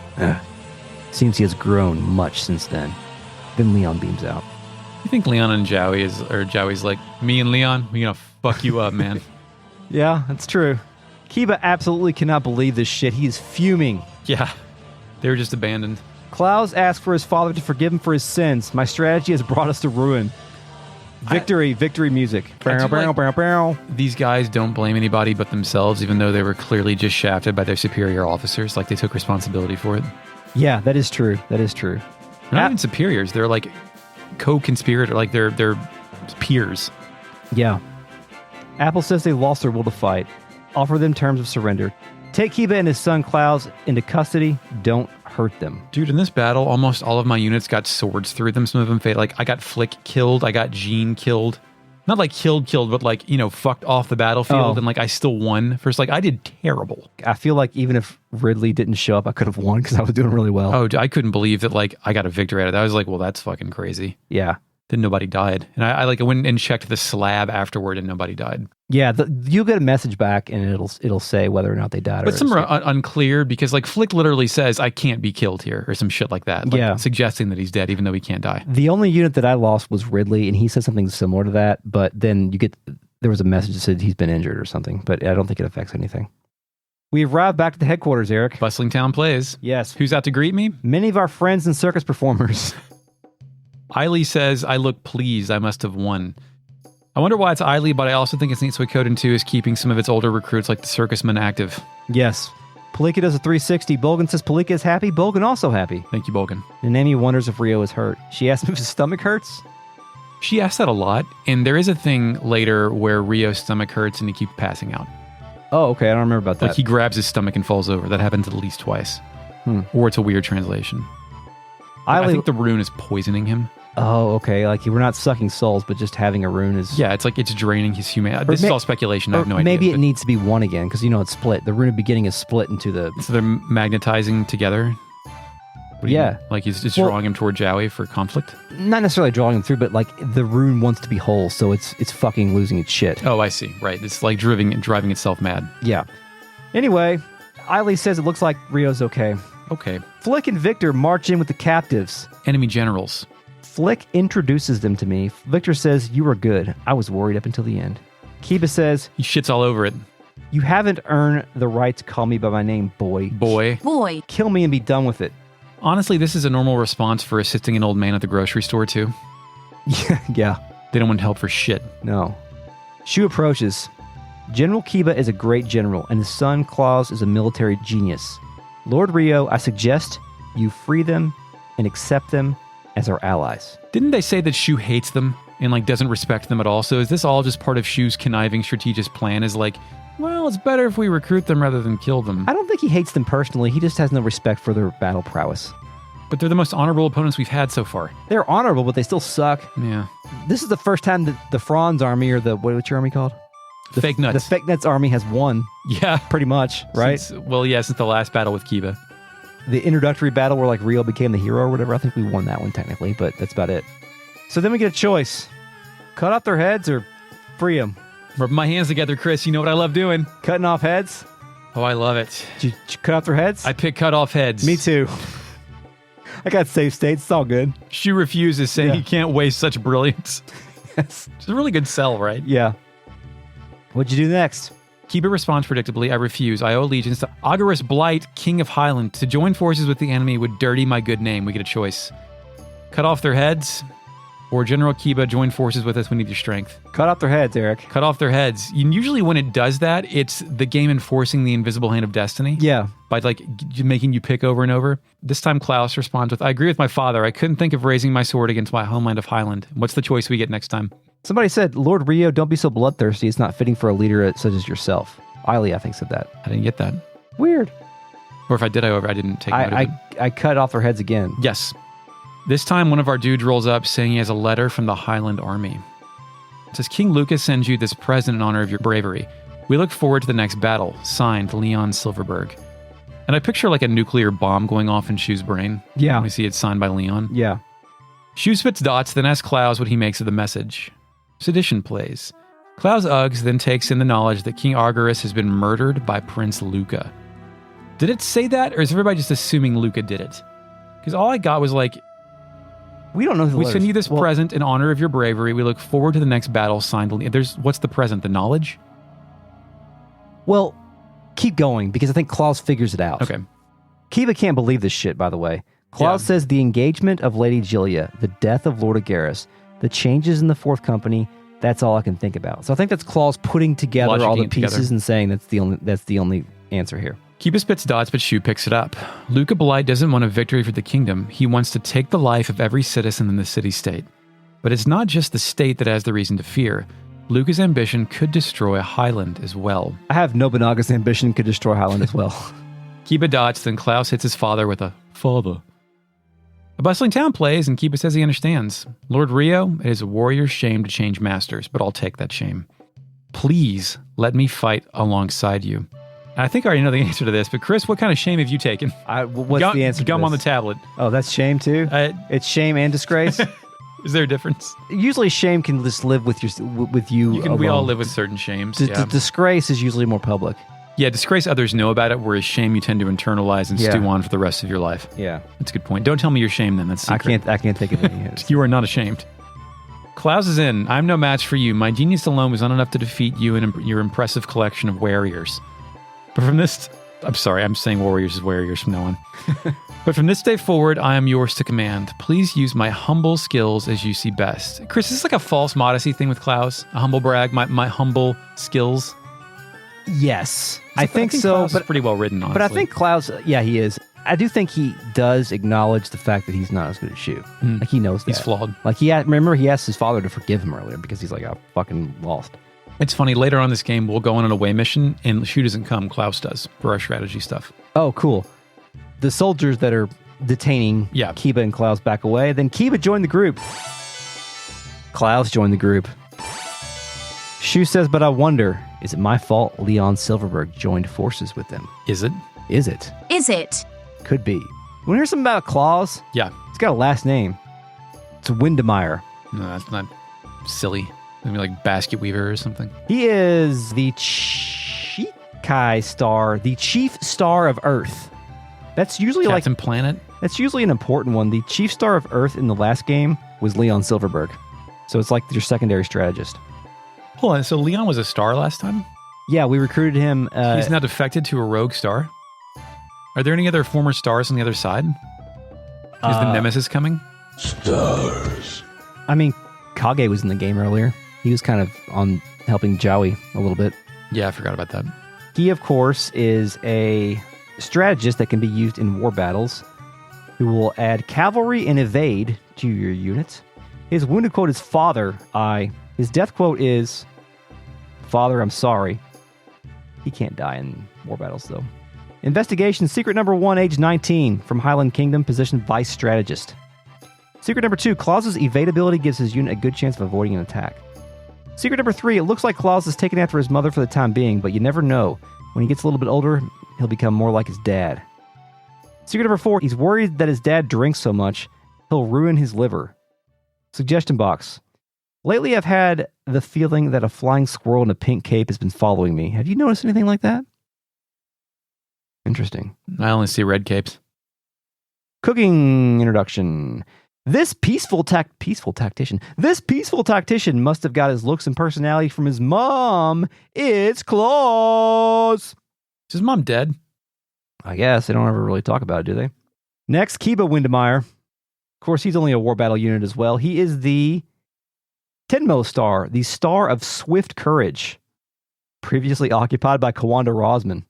Seems he has grown much since then. Then Leon beams out. You think Leon and Jowie's like, me and Leon, we're gonna fuck you up, man. Yeah, that's true. Kiba absolutely cannot believe this shit. He is fuming. Yeah, they were just abandoned. Klaus asks for his father to forgive him for his sins. My strategy has brought us to ruin. Victory music. I do like- Bow. These guys don't blame anybody but themselves, even though they were clearly just shafted by their superior officers. Like, they took responsibility for it. Yeah, that is true. They're not even superiors. They're like co-conspirator, like they're peers. Yeah. Apple says they lost their will to fight. Offer them terms of surrender. Take Kiba and his son Klaus into custody. Don't hurt them. Dude, in this battle, almost all of my units got swords through them. Some of them failed. Like, I got Flick killed. I got Jean killed. Not like killed, but like, fucked off the battlefield. And like, I still won. First, like, I did terrible. I feel like even if Ridley didn't show up, I could have won because I was doing really well. Oh, I couldn't believe that, like, I got a victory out of that. I was like, well, that's fucking crazy. Yeah. Then nobody died. And I went and checked the slab afterward and nobody died. Yeah, you'll get a message back and it'll say whether or not they died. But some are unclear because like Flick literally says, I can't be killed here or some shit like that. Like, yeah. Suggesting that he's dead even though he can't die. The only unit that I lost was Ridley and he said something similar to that, but then there was a message that said he's been injured or something, but I don't think it affects anything. We arrived back at the headquarters, Eric. Bustling town plays. Yes. Who's out to greet me? Many of our friends and circus performers. Eiley says, I look pleased. I must have won. I wonder why it's Eiley, but I also think it's neat Suikoden 2 is keeping some of its older recruits like the circusmen active. Yes. Palika does a 360. Bolgan says Palika is happy. Bolgan also happy. Thank you, Bolgan. Nanami wonders if Rio is hurt. She asks him if his stomach hurts. She asks that a lot, and there is a thing later where Rio's stomach hurts and he keeps passing out. Oh, okay. I don't remember about that. Like he grabs his stomach and falls over. That happens at least twice. Or it's a weird translation. I think the rune is poisoning him. Oh, okay. Like we're not sucking souls, but just having a rune is... Yeah, it's like it's draining his humanity. This is all speculation. I have no idea. Maybe it needs to be one again, because it's split. The rune of beginning is split into the... So they're magnetizing together? Yeah. Like he's just drawing him toward Jowie for conflict? Not necessarily drawing him through, but like the rune wants to be whole, so it's fucking losing its shit. Oh, I see. Right. It's like driving itself mad. Yeah. Anyway, Eiley says it looks like Rio's okay. Okay. Flick and Victor march in with the captives. Enemy generals. Flick introduces them to me. Victor says, you were good. I was worried up until the end. Kiba says, he shits all over it. You haven't earned the right to call me by my name, boy. Boy. Kill me and be done with it. Honestly, this is a normal response for assisting an old man at the grocery store, too. Yeah. They don't want help for shit. No. Shu approaches. General Kiba is a great general, and his son, Klaus, is a military genius. Lord Rio, I suggest you free them and accept them as our allies. Didn't they say that Shu hates them and like doesn't respect them at all? So is this all just part of Shu's conniving strategist plan is like, well, it's better if we recruit them rather than kill them? I don't think he hates them personally. He just has no respect for their battle prowess. But they're the most honorable opponents we've had so far. They're honorable, but they still suck. Yeah. This is the first time that the Franz army, or what's your army called? The Fake Nuts. The Fake Nuts army has won. Yeah. Pretty much, right? Since the last battle with Kiba. The introductory battle where like Rio became the hero or whatever. I think we won that one technically, but that's about it. So then we get a choice. Cut off their heads or free them. Rub my hands together, Chris. You know what I love doing. Cutting off heads? Oh, I love it. Did you cut off their heads? I pick cut off heads. Me too. I got save states. It's all good. Shu refuses, saying he can't waste such brilliance. Yes. It's a really good sell, right? Yeah. What'd you do next? Kiba responds predictably, I refuse. I owe allegiance to Agarus Blight, King of Highland. To join forces with the enemy would dirty my good name. We get a choice. Cut off their heads, or General Kiba, join forces with us. We need your strength. Cut off their heads, Eric. Cut off their heads. Usually when it does that, it's the game enforcing the invisible hand of destiny. Yeah. By like making you pick over and over. This time Klaus responds with, I agree with my father. I couldn't think of raising my sword against my homeland of Highland. What's the choice we get next time? Somebody said, Lord Rio, don't be so bloodthirsty. It's not fitting for a leader such as yourself. Eiley, I think, said that. I didn't get that. Weird. Or if I did, I didn't take note of it. I cut off their heads again. Yes. This time, one of our dudes rolls up saying he has a letter from the Highland Army. It says, King Lucas sends you this present in honor of your bravery. We look forward to the next battle. Signed, Leon Silverberg. And I picture like a nuclear bomb going off in Shu's brain. Yeah. When we see it signed by Leon. Yeah. Shu spits dots, then asks Klaus what he makes of the message. Sedition plays. Klaus Uggs then takes in the knowledge that King Argarus has been murdered by Prince Luca. Did it say that, or is everybody just assuming Luca did it? Because all I got was like, we don't know who we send you this present in honor of your bravery. We look forward to the next battle. Signed. What's the present? The knowledge? Well, keep going, because I think Klaus figures it out. Okay. Kiba can't believe this shit, by the way. Klaus says the engagement of Lady Julia, the death of Lord Agarus, the changes in the fourth company, that's all I can think about. So I think that's Klaus putting together all the pieces and saying that's the only answer here. Kiba spits dots, but Shu picks it up. Luca Blight doesn't want a victory for the kingdom. He wants to take the life of every citizen in the city-state. But it's not just the state that has the reason to fear. Luca's ambition could destroy Highland as well. I have Nobunaga's ambition could destroy Highland as well. Kiba dots, then Klaus hits his father with a father. A bustling town plays, and Kiba says he understands. Lord Rio, it is a warrior's shame to change masters, but I'll take that shame. Please let me fight alongside you. I think I already know the answer to this, but Chris, what kind of shame have you taken? What's the answer? Gum to on the this? tablet. Oh, that's shame too? It's shame and disgrace? Is there a difference? Usually shame can just live with you alone. We all live with certain shames. Disgrace is usually more public. Yeah, disgrace others know about it, whereas shame you tend to internalize and stew on for the rest of your life. Yeah. That's a good point. Don't tell me you're shamed then. That's secret. I can't take it. You are not ashamed. Klaus is in. I'm no match for you. My genius alone was not enough to defeat you and your impressive collection of warriors. But from this... I'm sorry, I'm saying warriors is warriors from now on. But from this day forward, I am yours to command. Please use my humble skills as you see best. Chris, is this like a false modesty thing with Klaus? A humble brag? My humble skills? Yes. I think so. Klaus but is pretty well written, honestly. But I think Klaus, he is. I do think he does acknowledge the fact that he's not as good as Shu. Like, he knows that. He's flawed. Like, remember he asked his father to forgive him earlier because he's like, I fucking lost. It's funny, later on this game, we'll go on an away mission, and Shu doesn't come, Klaus does, for our strategy stuff. Oh, cool. The soldiers that are detaining Kiba and Klaus back away, then Kiba joined the group. Klaus joined the group. Shu says, but I wonder, is it my fault Leon Silverberg joined forces with them? Is it? Is it? Is it? Could be. You want to hear something about Klaus? Yeah. It's got a last name. It's Windemeyer. No, that's not silly. Maybe like Basket Weaver or something. He is the Chikai star, the chief star of Earth. That's usually Captain Planet? That's usually an important one. The chief star of Earth in the last game was Leon Silverberg. So it's like your secondary strategist. Hold on, so Leon was a star last time? Yeah, we recruited him. He's now defected to a rogue star? Are there any other former stars on the other side? Is the Nemesis coming? Stars. I mean, Kage was in the game earlier. He was kind of on helping Joey a little bit. Yeah, I forgot about that. He, of course, is a strategist that can be used in war battles who will add cavalry and evade to your units. His wounded quote is Father, I. His death quote is Father, I'm sorry. He can't die in war battles, though. Investigation, secret number 1, age 19, from Highland Kingdom, position vice strategist. Secret number 2, Klaus's evadability gives his unit a good chance of avoiding an attack. Secret number 3, it looks like Klaus is taken after his mother for the time being, but you never know. When he gets a little bit older, he'll become more like his dad. Secret number 4, he's worried that his dad drinks so much, he'll ruin his liver. Suggestion box. Lately, I've had the feeling that a flying squirrel in a pink cape has been following me. Have you noticed anything like that? Interesting. I only see red capes. Cooking introduction. This peaceful tactician must have got his looks and personality from his mom. It's Klaus. Is his mom dead? I guess. They don't ever really talk about it, do they? Next, Kiba Windemeyer. Of course, he's only a war battle unit as well. He is the Tenmo star, the star of swift courage, previously occupied by Kawanda Rosman.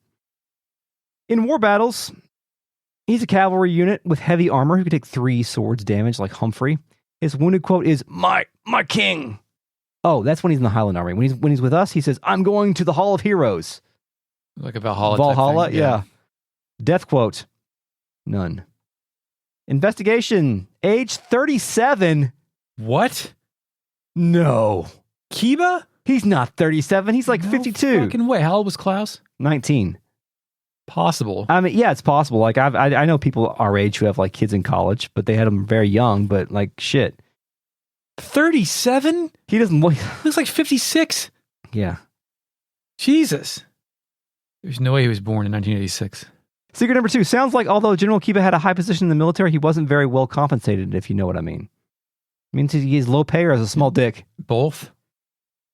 In war battles, he's a cavalry unit with heavy armor who can take 3 swords damage like Humphrey. His wounded quote is, my king. Oh, that's when he's in the Highland Army. When he's with us, he says, I'm going to the Hall of Heroes. Like a Valhalla Valhalla, type thing. yeah. Death quote, none. Investigation, age 37. What? No. Kiba? He's not 37. He's like No 52. fucking way. How old was Klaus? 19. Possible. I mean, yeah, it's possible. Like, I know people our age who have like kids in college, but they had them very young. But like, shit, 37? he doesn't look. Looks like 56. Yeah. Jesus. There's no way he was born in 1986. Secret number 2. Sounds like although General Kiba had a high position in the military, he wasn't very well compensated, if you know what I mean. Means he is low pay or has a small dick. Both.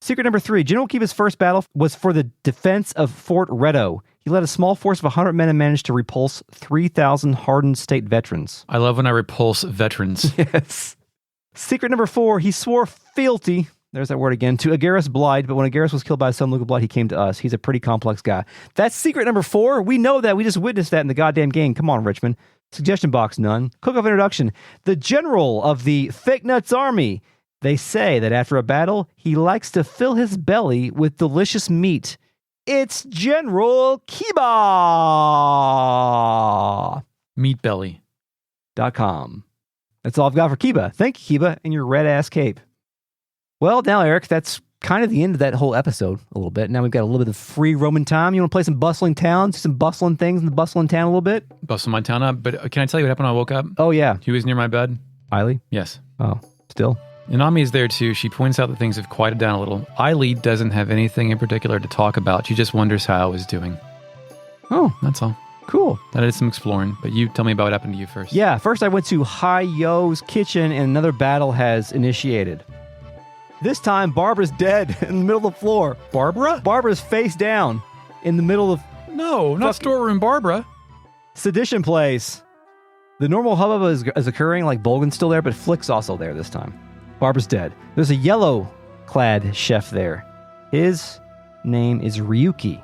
Secret number 3. General Kiba's first battle was for the defense of Fort Redo. He led a small force of 100 men and managed to repulse 3,000 hardened state veterans. I love when I repulse veterans. Yes. Secret number 4, he swore fealty, there's that word again, to Agaris Blight, but when Agaris was killed by his son Luca Blight, he came to us. He's a pretty complex guy. That's secret number 4. We know that. We just witnessed that in the goddamn game. Come on, Richmond. Suggestion box, none. Cook-off introduction. The general of the Fake Nuts Army. They say that after a battle, he likes to fill his belly with delicious meat. It's General Kiba. Meatbelly.com. That's all I've got for Kiba. Thank you, Kiba, and your red-ass cape. Well, now, Eric, that's kind of the end of that whole episode a little bit. Now we've got a little bit of free Roman time. You want to play some bustling towns, some bustling things in the bustling town a little bit? Bustle my town up. But can I tell you what happened when I woke up? Oh, yeah. He was near my bed. Eiley? Yes. Oh, still? Inami is there too. She points out that things have quieted down a little. Eiley doesn't have anything in particular to talk about. She just wonders how I was doing. Oh, That's all. cool. I did some exploring, but you tell me about what happened to you first. Yeah, first I went to Hayo's kitchen and another battle has initiated. This time, Barbara's dead in the middle of the floor. Barbara? Barbara's face down in the middle of No, not storeroom Barbara. Sedition Place. The normal hubbub is occurring, like Bolgan's still there, but Flick's also there this time. Barbara's dead. There's a yellow-clad chef there. His name is Ryuki.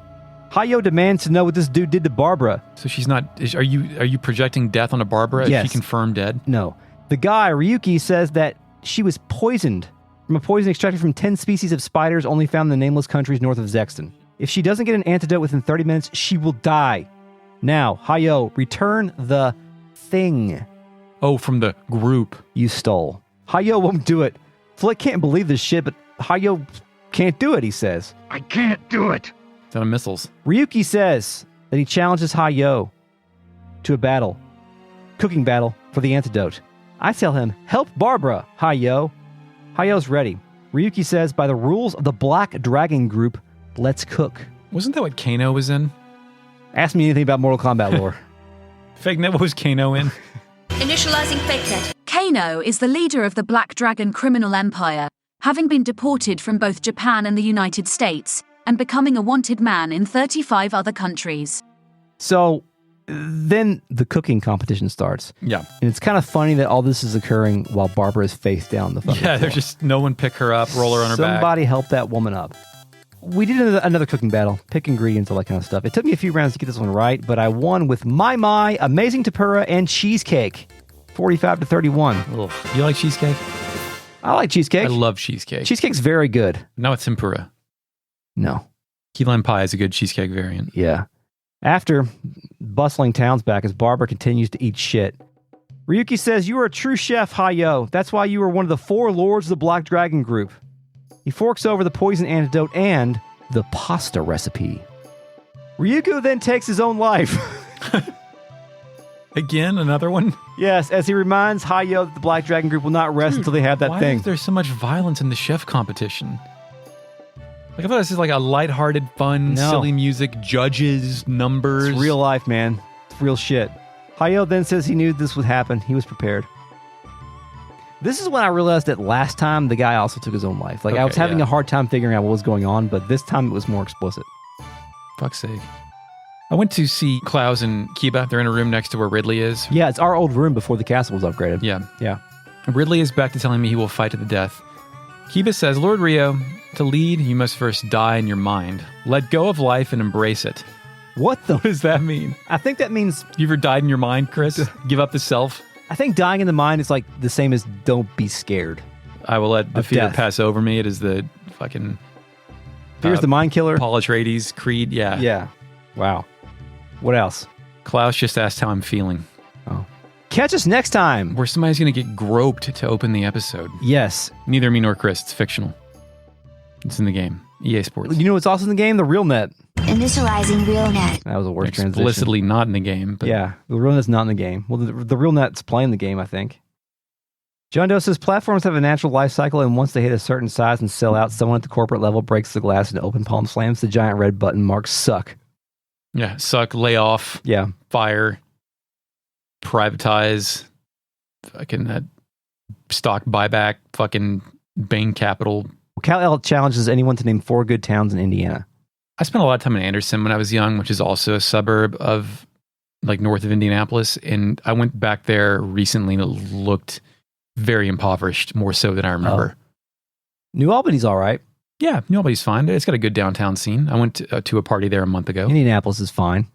Hayo demands to know what this dude did to Barbara. So she's not. Are you projecting death onto Barbara? Yes. Is she confirmed dead? No. The guy, Ryuki, says that she was poisoned from a poison extracted from 10 species of spiders only found in the nameless countries north of Zexton. If she doesn't get an antidote within 30 minutes, she will die. Now, Hayo, return the thing Oh, from the group. you stole. Hayo won't do it. Flick can't believe this shit, but Hayo can't do it, he says. I can't do it. It's out of missiles. Ryuki says that he challenges Hayo to a battle. Cooking battle for the antidote. I tell him, help Barbara, Hayo. Hayo's ready. Ryuki says, by the rules of the Black Dragon Group, let's cook. Wasn't that what Kano was in? Ask me anything about Mortal Kombat lore. Fake net, what was Kano in? Initializing fake net. Kano is the leader of the Black Dragon criminal empire, having been deported from both Japan and the United States, and becoming a wanted man in 35 other countries. So then the cooking competition starts. Yeah. And it's kind of funny that all this is occurring while Barbara is face down the fucking Yeah, floor. there's just no one pick her up, roll her on her back. Somebody help that woman up. We did another cooking battle, pick ingredients, all that kind of stuff. It took me a few rounds to get this one right, but I won with my amazing tempura and cheesecake, 45 to 31. Ugh. You like cheesecake? I like cheesecake. I love cheesecake. Cheesecake's very good. No, it's tempura. No. Key lime pie is a good cheesecake variant. Yeah. After bustling towns back as Barbara continues to eat shit. Ryuki says, you are a true chef, Hayo. That's why you are one of the 4 lords of the Black Dragon Group. He forks over the poison antidote and the pasta recipe. Ryuko then takes his own life. Again, another one? Yes, as he reminds Hayo that the Black Dragon Group will not rest until they have that why thing. is there so much violence in the chef competition? Like, I thought this was like a lighthearted, fun, No. silly music, judges, numbers. It's real life, man. It's real shit. Hayo then says he knew this would happen. He was prepared. This is when I realized that last time the guy also took his own life. Like, I Okay, was having yeah. a hard time figuring out what was going on, but this time it was more explicit. Fuck's sake. I went to see Klaus and Kiba. They're in a room next to where Ridley is. Yeah, it's our old room before the castle was upgraded. Yeah. Yeah. Ridley is back to telling me he will fight to the death. Kiba says, Lord Rio, to lead, you must first die in your mind. Let go of life and embrace it. What the? What does that mean? I think that means, You ever died in your mind, Chris? Give up the self? I think dying in the mind is like the same as don't be scared. I will let the Of fear death. pass over me. It is the fucking Fear's the mind killer. Paul Atreides creed. Yeah. Yeah. Wow. What else? Klaus just asked how I'm feeling. Catch us next time. Where somebody's going to get groped to open the episode. Yes. Neither me nor Chris. It's fictional. It's in the game. EA Sports. You know what's also in the game? The real net. Initializing real net. That was a worse transition. Explicitly not in the game. But Yeah, the real net's not in the game. Well, the real net's playing the game, I think. John Doe says platforms have a natural life cycle, and once they hit a certain size and sell out, someone at the corporate level breaks the glass and open palm slams the giant red button marked suck. Yeah. Suck, lay off, Yeah. fire, privatize, fucking that stock buyback, fucking Bain Capital. Cal-El challenges anyone to name 4 good towns in Indiana. I spent a lot of time in Anderson when I was young, which is also a suburb of like north of Indianapolis. And I went back there recently and looked very impoverished, more so than I remember. New Albany's all right. Yeah, nobody's fine. It's got a good downtown scene. I went to a party there a month ago. Indianapolis is fine.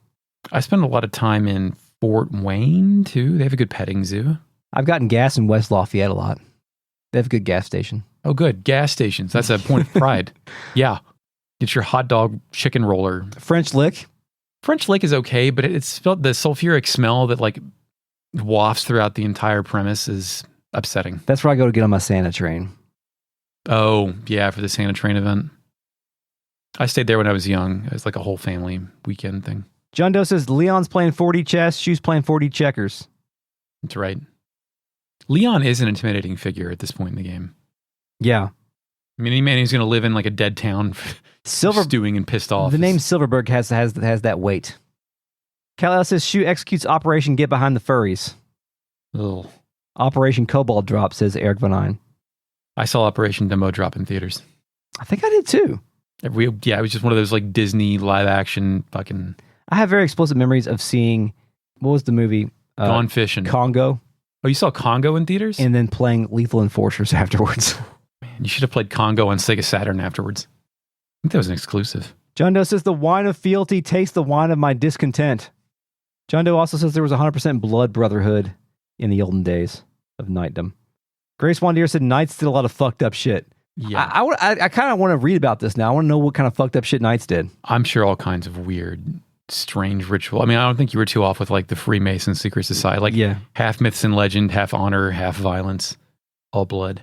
I spent a lot of time in Fort Wayne, too. They have a good petting zoo. I've gotten gas in West Lafayette a lot. They have a good gas station. Oh, good. Gas stations. That's a point of pride. Yeah. Get your hot dog chicken roller. French Lick. French Lick is okay, but it's the sulfuric smell that like wafts throughout the entire premise is upsetting. That's where I go to get on my Santa train. Oh, yeah, for the Santa train event. I stayed there when I was young. It was like a whole family weekend thing. John Doe says Leon's playing 4D chess, Shu's playing 4D checkers. That's right. Leon is an intimidating figure at this point in the game. Yeah. I mean, any man who's going to live in like a dead town stewing and pissed off. The name Silverberg has that weight. Kal-El says Shu executes Operation Get Behind the Furries. Ugh. Operation Cobalt Drop, says Eric Van Eyne. I saw Operation Dumbo Drop in theaters. I think I did too. It was just one of those like Disney live action fucking... I have very explosive memories of seeing, what was the movie? Gone Fishing. Congo. Oh, you saw Congo in theaters? And then playing Lethal Enforcers afterwards. Man, you should have played Congo on Sega Saturn afterwards. I think that was an exclusive. John Doe says the wine of fealty tastes the wine of my discontent. John Doe also says there was 100% blood brotherhood in the olden days of knightdom. Grace Wandier said knights did a lot of fucked up shit. Yeah. I kind of want to read about this now. I want to know what kind of fucked up shit knights did. I'm sure all kinds of weird, strange ritual. I mean, I don't think you were too off with like the Freemason secret society. Like half myths and legend, half honor, half violence, all blood.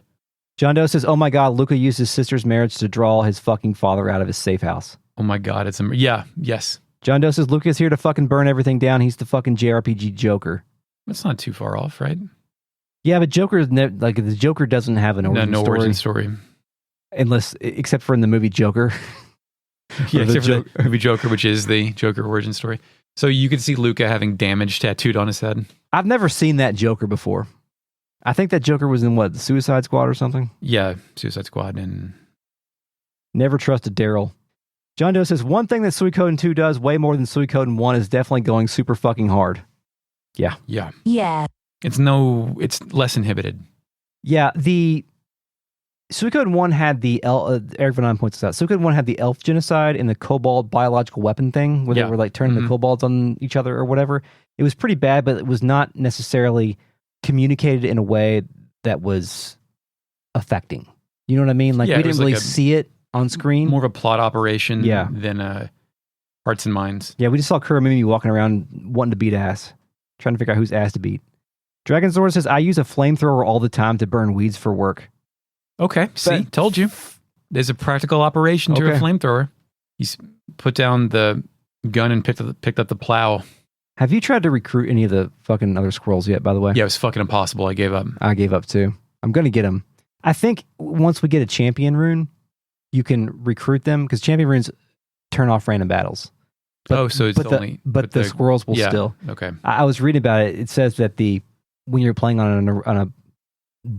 John Doe says, oh my God, Luca used his sister's marriage to draw his fucking father out of his safe house. Oh my God, yes. John Doe says, Luca's here to fucking burn everything down. He's the fucking JRPG Joker. That's not too far off, right? Yeah, but Joker is like the Joker doesn't have an origin story. Origin story. Except for in the movie Joker. Yeah, except for the movie Joker, which is the Joker origin story. So you could see Luca having damage tattooed on his head. I've never seen that Joker before. I think that Joker was in what, the Suicide Squad or something? Yeah, Suicide Squad. And never trusted Daryl. John Doe says, one thing that Suikoden 2 does way more than Suikoden 1 is definitely going super fucking hard. Yeah. Yeah. Yeah. It's less inhibited. Yeah, the Suikoden 1 had the Eric Van Eyne points this out. Suikoden 1 had the elf genocide and the kobold biological weapon thing where they were like turning the kobolds on each other or whatever. It was pretty bad, but it was not necessarily communicated in a way that was affecting. You know what I mean? Like we didn't really see it on screen. More of a plot operation than hearts and minds. Yeah, we just saw Kuramimi walking around wanting to beat ass, trying to figure out whose ass to beat. Dragon Sword says, I use a flamethrower all the time to burn weeds for work. Okay, see, told you. There's a practical operation to a flamethrower. He's put down the gun and picked up the plow. Have you tried to recruit any of the fucking other squirrels yet, by the way? Yeah, it was fucking impossible. I gave up. I gave up too. I'm going to get them. I think once we get a champion rune, you can recruit them because champion runes turn off random battles. But the squirrels will still. Okay. I was reading about it. It says that when you're playing on a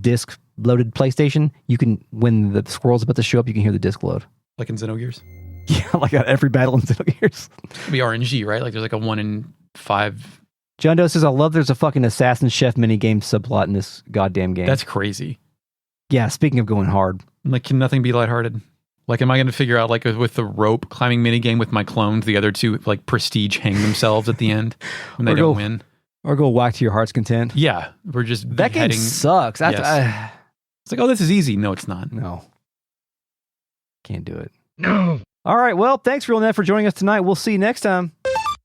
disc loaded PlayStation, you can, when the squirrel's about to show up, you can hear the disc load. Like in Xenogears? Yeah, like at every battle in Xenogears. It'd be RNG, right? Like there's like a 1 in 5. John Doe says, I love there's a fucking Assassin Chef minigame subplot in this goddamn game. That's crazy. Yeah, speaking of going hard. Like, can nothing be lighthearted? Like, am I going to figure out, like, with the rope climbing minigame with my clones, the other two, like, prestige hang themselves at the end when they don't win? Or go whack to your heart's content? Yeah, we're just that game sucks. Yes. It's like, oh, this is easy. No, it's not. No. Can't do it. No. All right, well, thanks, RealNet, for joining us tonight. We'll see you next time.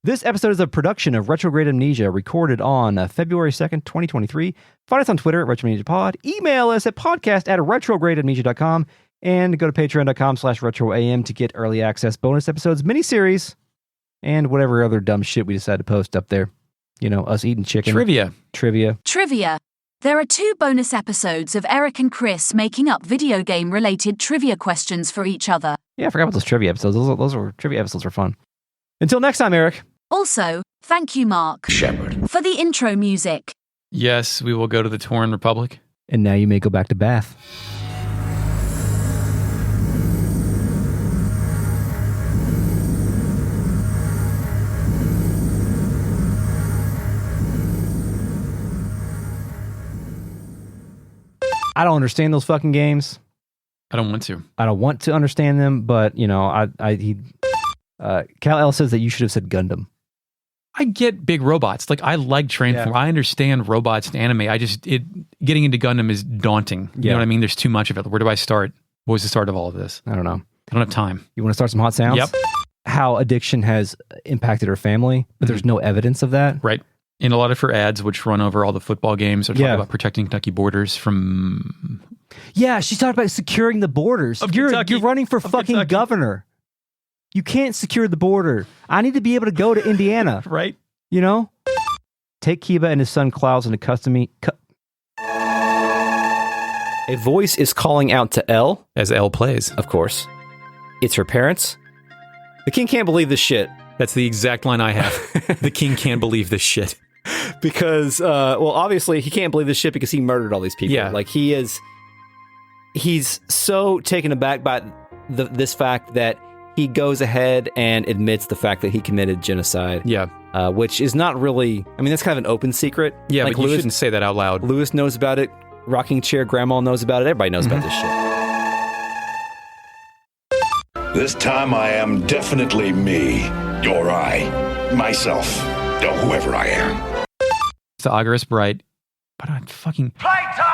This episode is a production of Retrograde Amnesia, recorded on February 2nd, 2023. Find us on Twitter at RetroAmnesiaPod. Email us at podcast@retrogradeamnesia.com. And go to patreon.com/retroam to get early access, bonus episodes, miniseries, and whatever other dumb shit we decide to post up there. You know, us eating chicken. Trivia. There are 2 bonus episodes of Eric and Chris making up video game-related trivia questions for each other. Yeah, I forgot about those trivia episodes. Those were trivia episodes were fun. Until next time, Eric. Also, thank you, Mark Shepard, for the intro music. Yes, we will go to the Tauren Republic. And now you may go back to Bath. I don't understand those fucking games. I don't want to. I don't want to understand them, but you know, Cal L says that you should have said Gundam. I get big robots. Like I like Transform. I understand robots in anime. Getting into Gundam is daunting. You know what I mean? There's too much of it. Where do I start? What was the start of all of this? I don't know. I don't have time. You want to start some hot sounds? Yep. How addiction has impacted her family, but there's no evidence of that. Right. In a lot of her ads, which run over all the football games, are talking about protecting Kentucky borders from... Yeah, she's talking about securing the borders. You're running for fucking governor. You can't secure the border. I need to be able to go to Indiana. Right. You know? Take Kiba and his son Klaus into custody. A voice is calling out to Elle. As Elle plays. Of course. It's her parents. The king can't believe this shit. That's the exact line I have. The king can't believe this shit. Because, well, obviously he can't believe this shit because he murdered all these people. Yeah. Like, he's so taken aback by this fact that he goes ahead and admits the fact that he committed genocide. Yeah. Which is not really, I mean, that's kind of an open secret. Yeah, like but you shouldn't say that out loud. Lewis knows about it. Rocking Chair Grandma knows about it. Everybody knows about this shit. This time I am definitely me. You're I. Myself. Or whoever I am. It's the Auguras Bright. But I fucking... Playtime!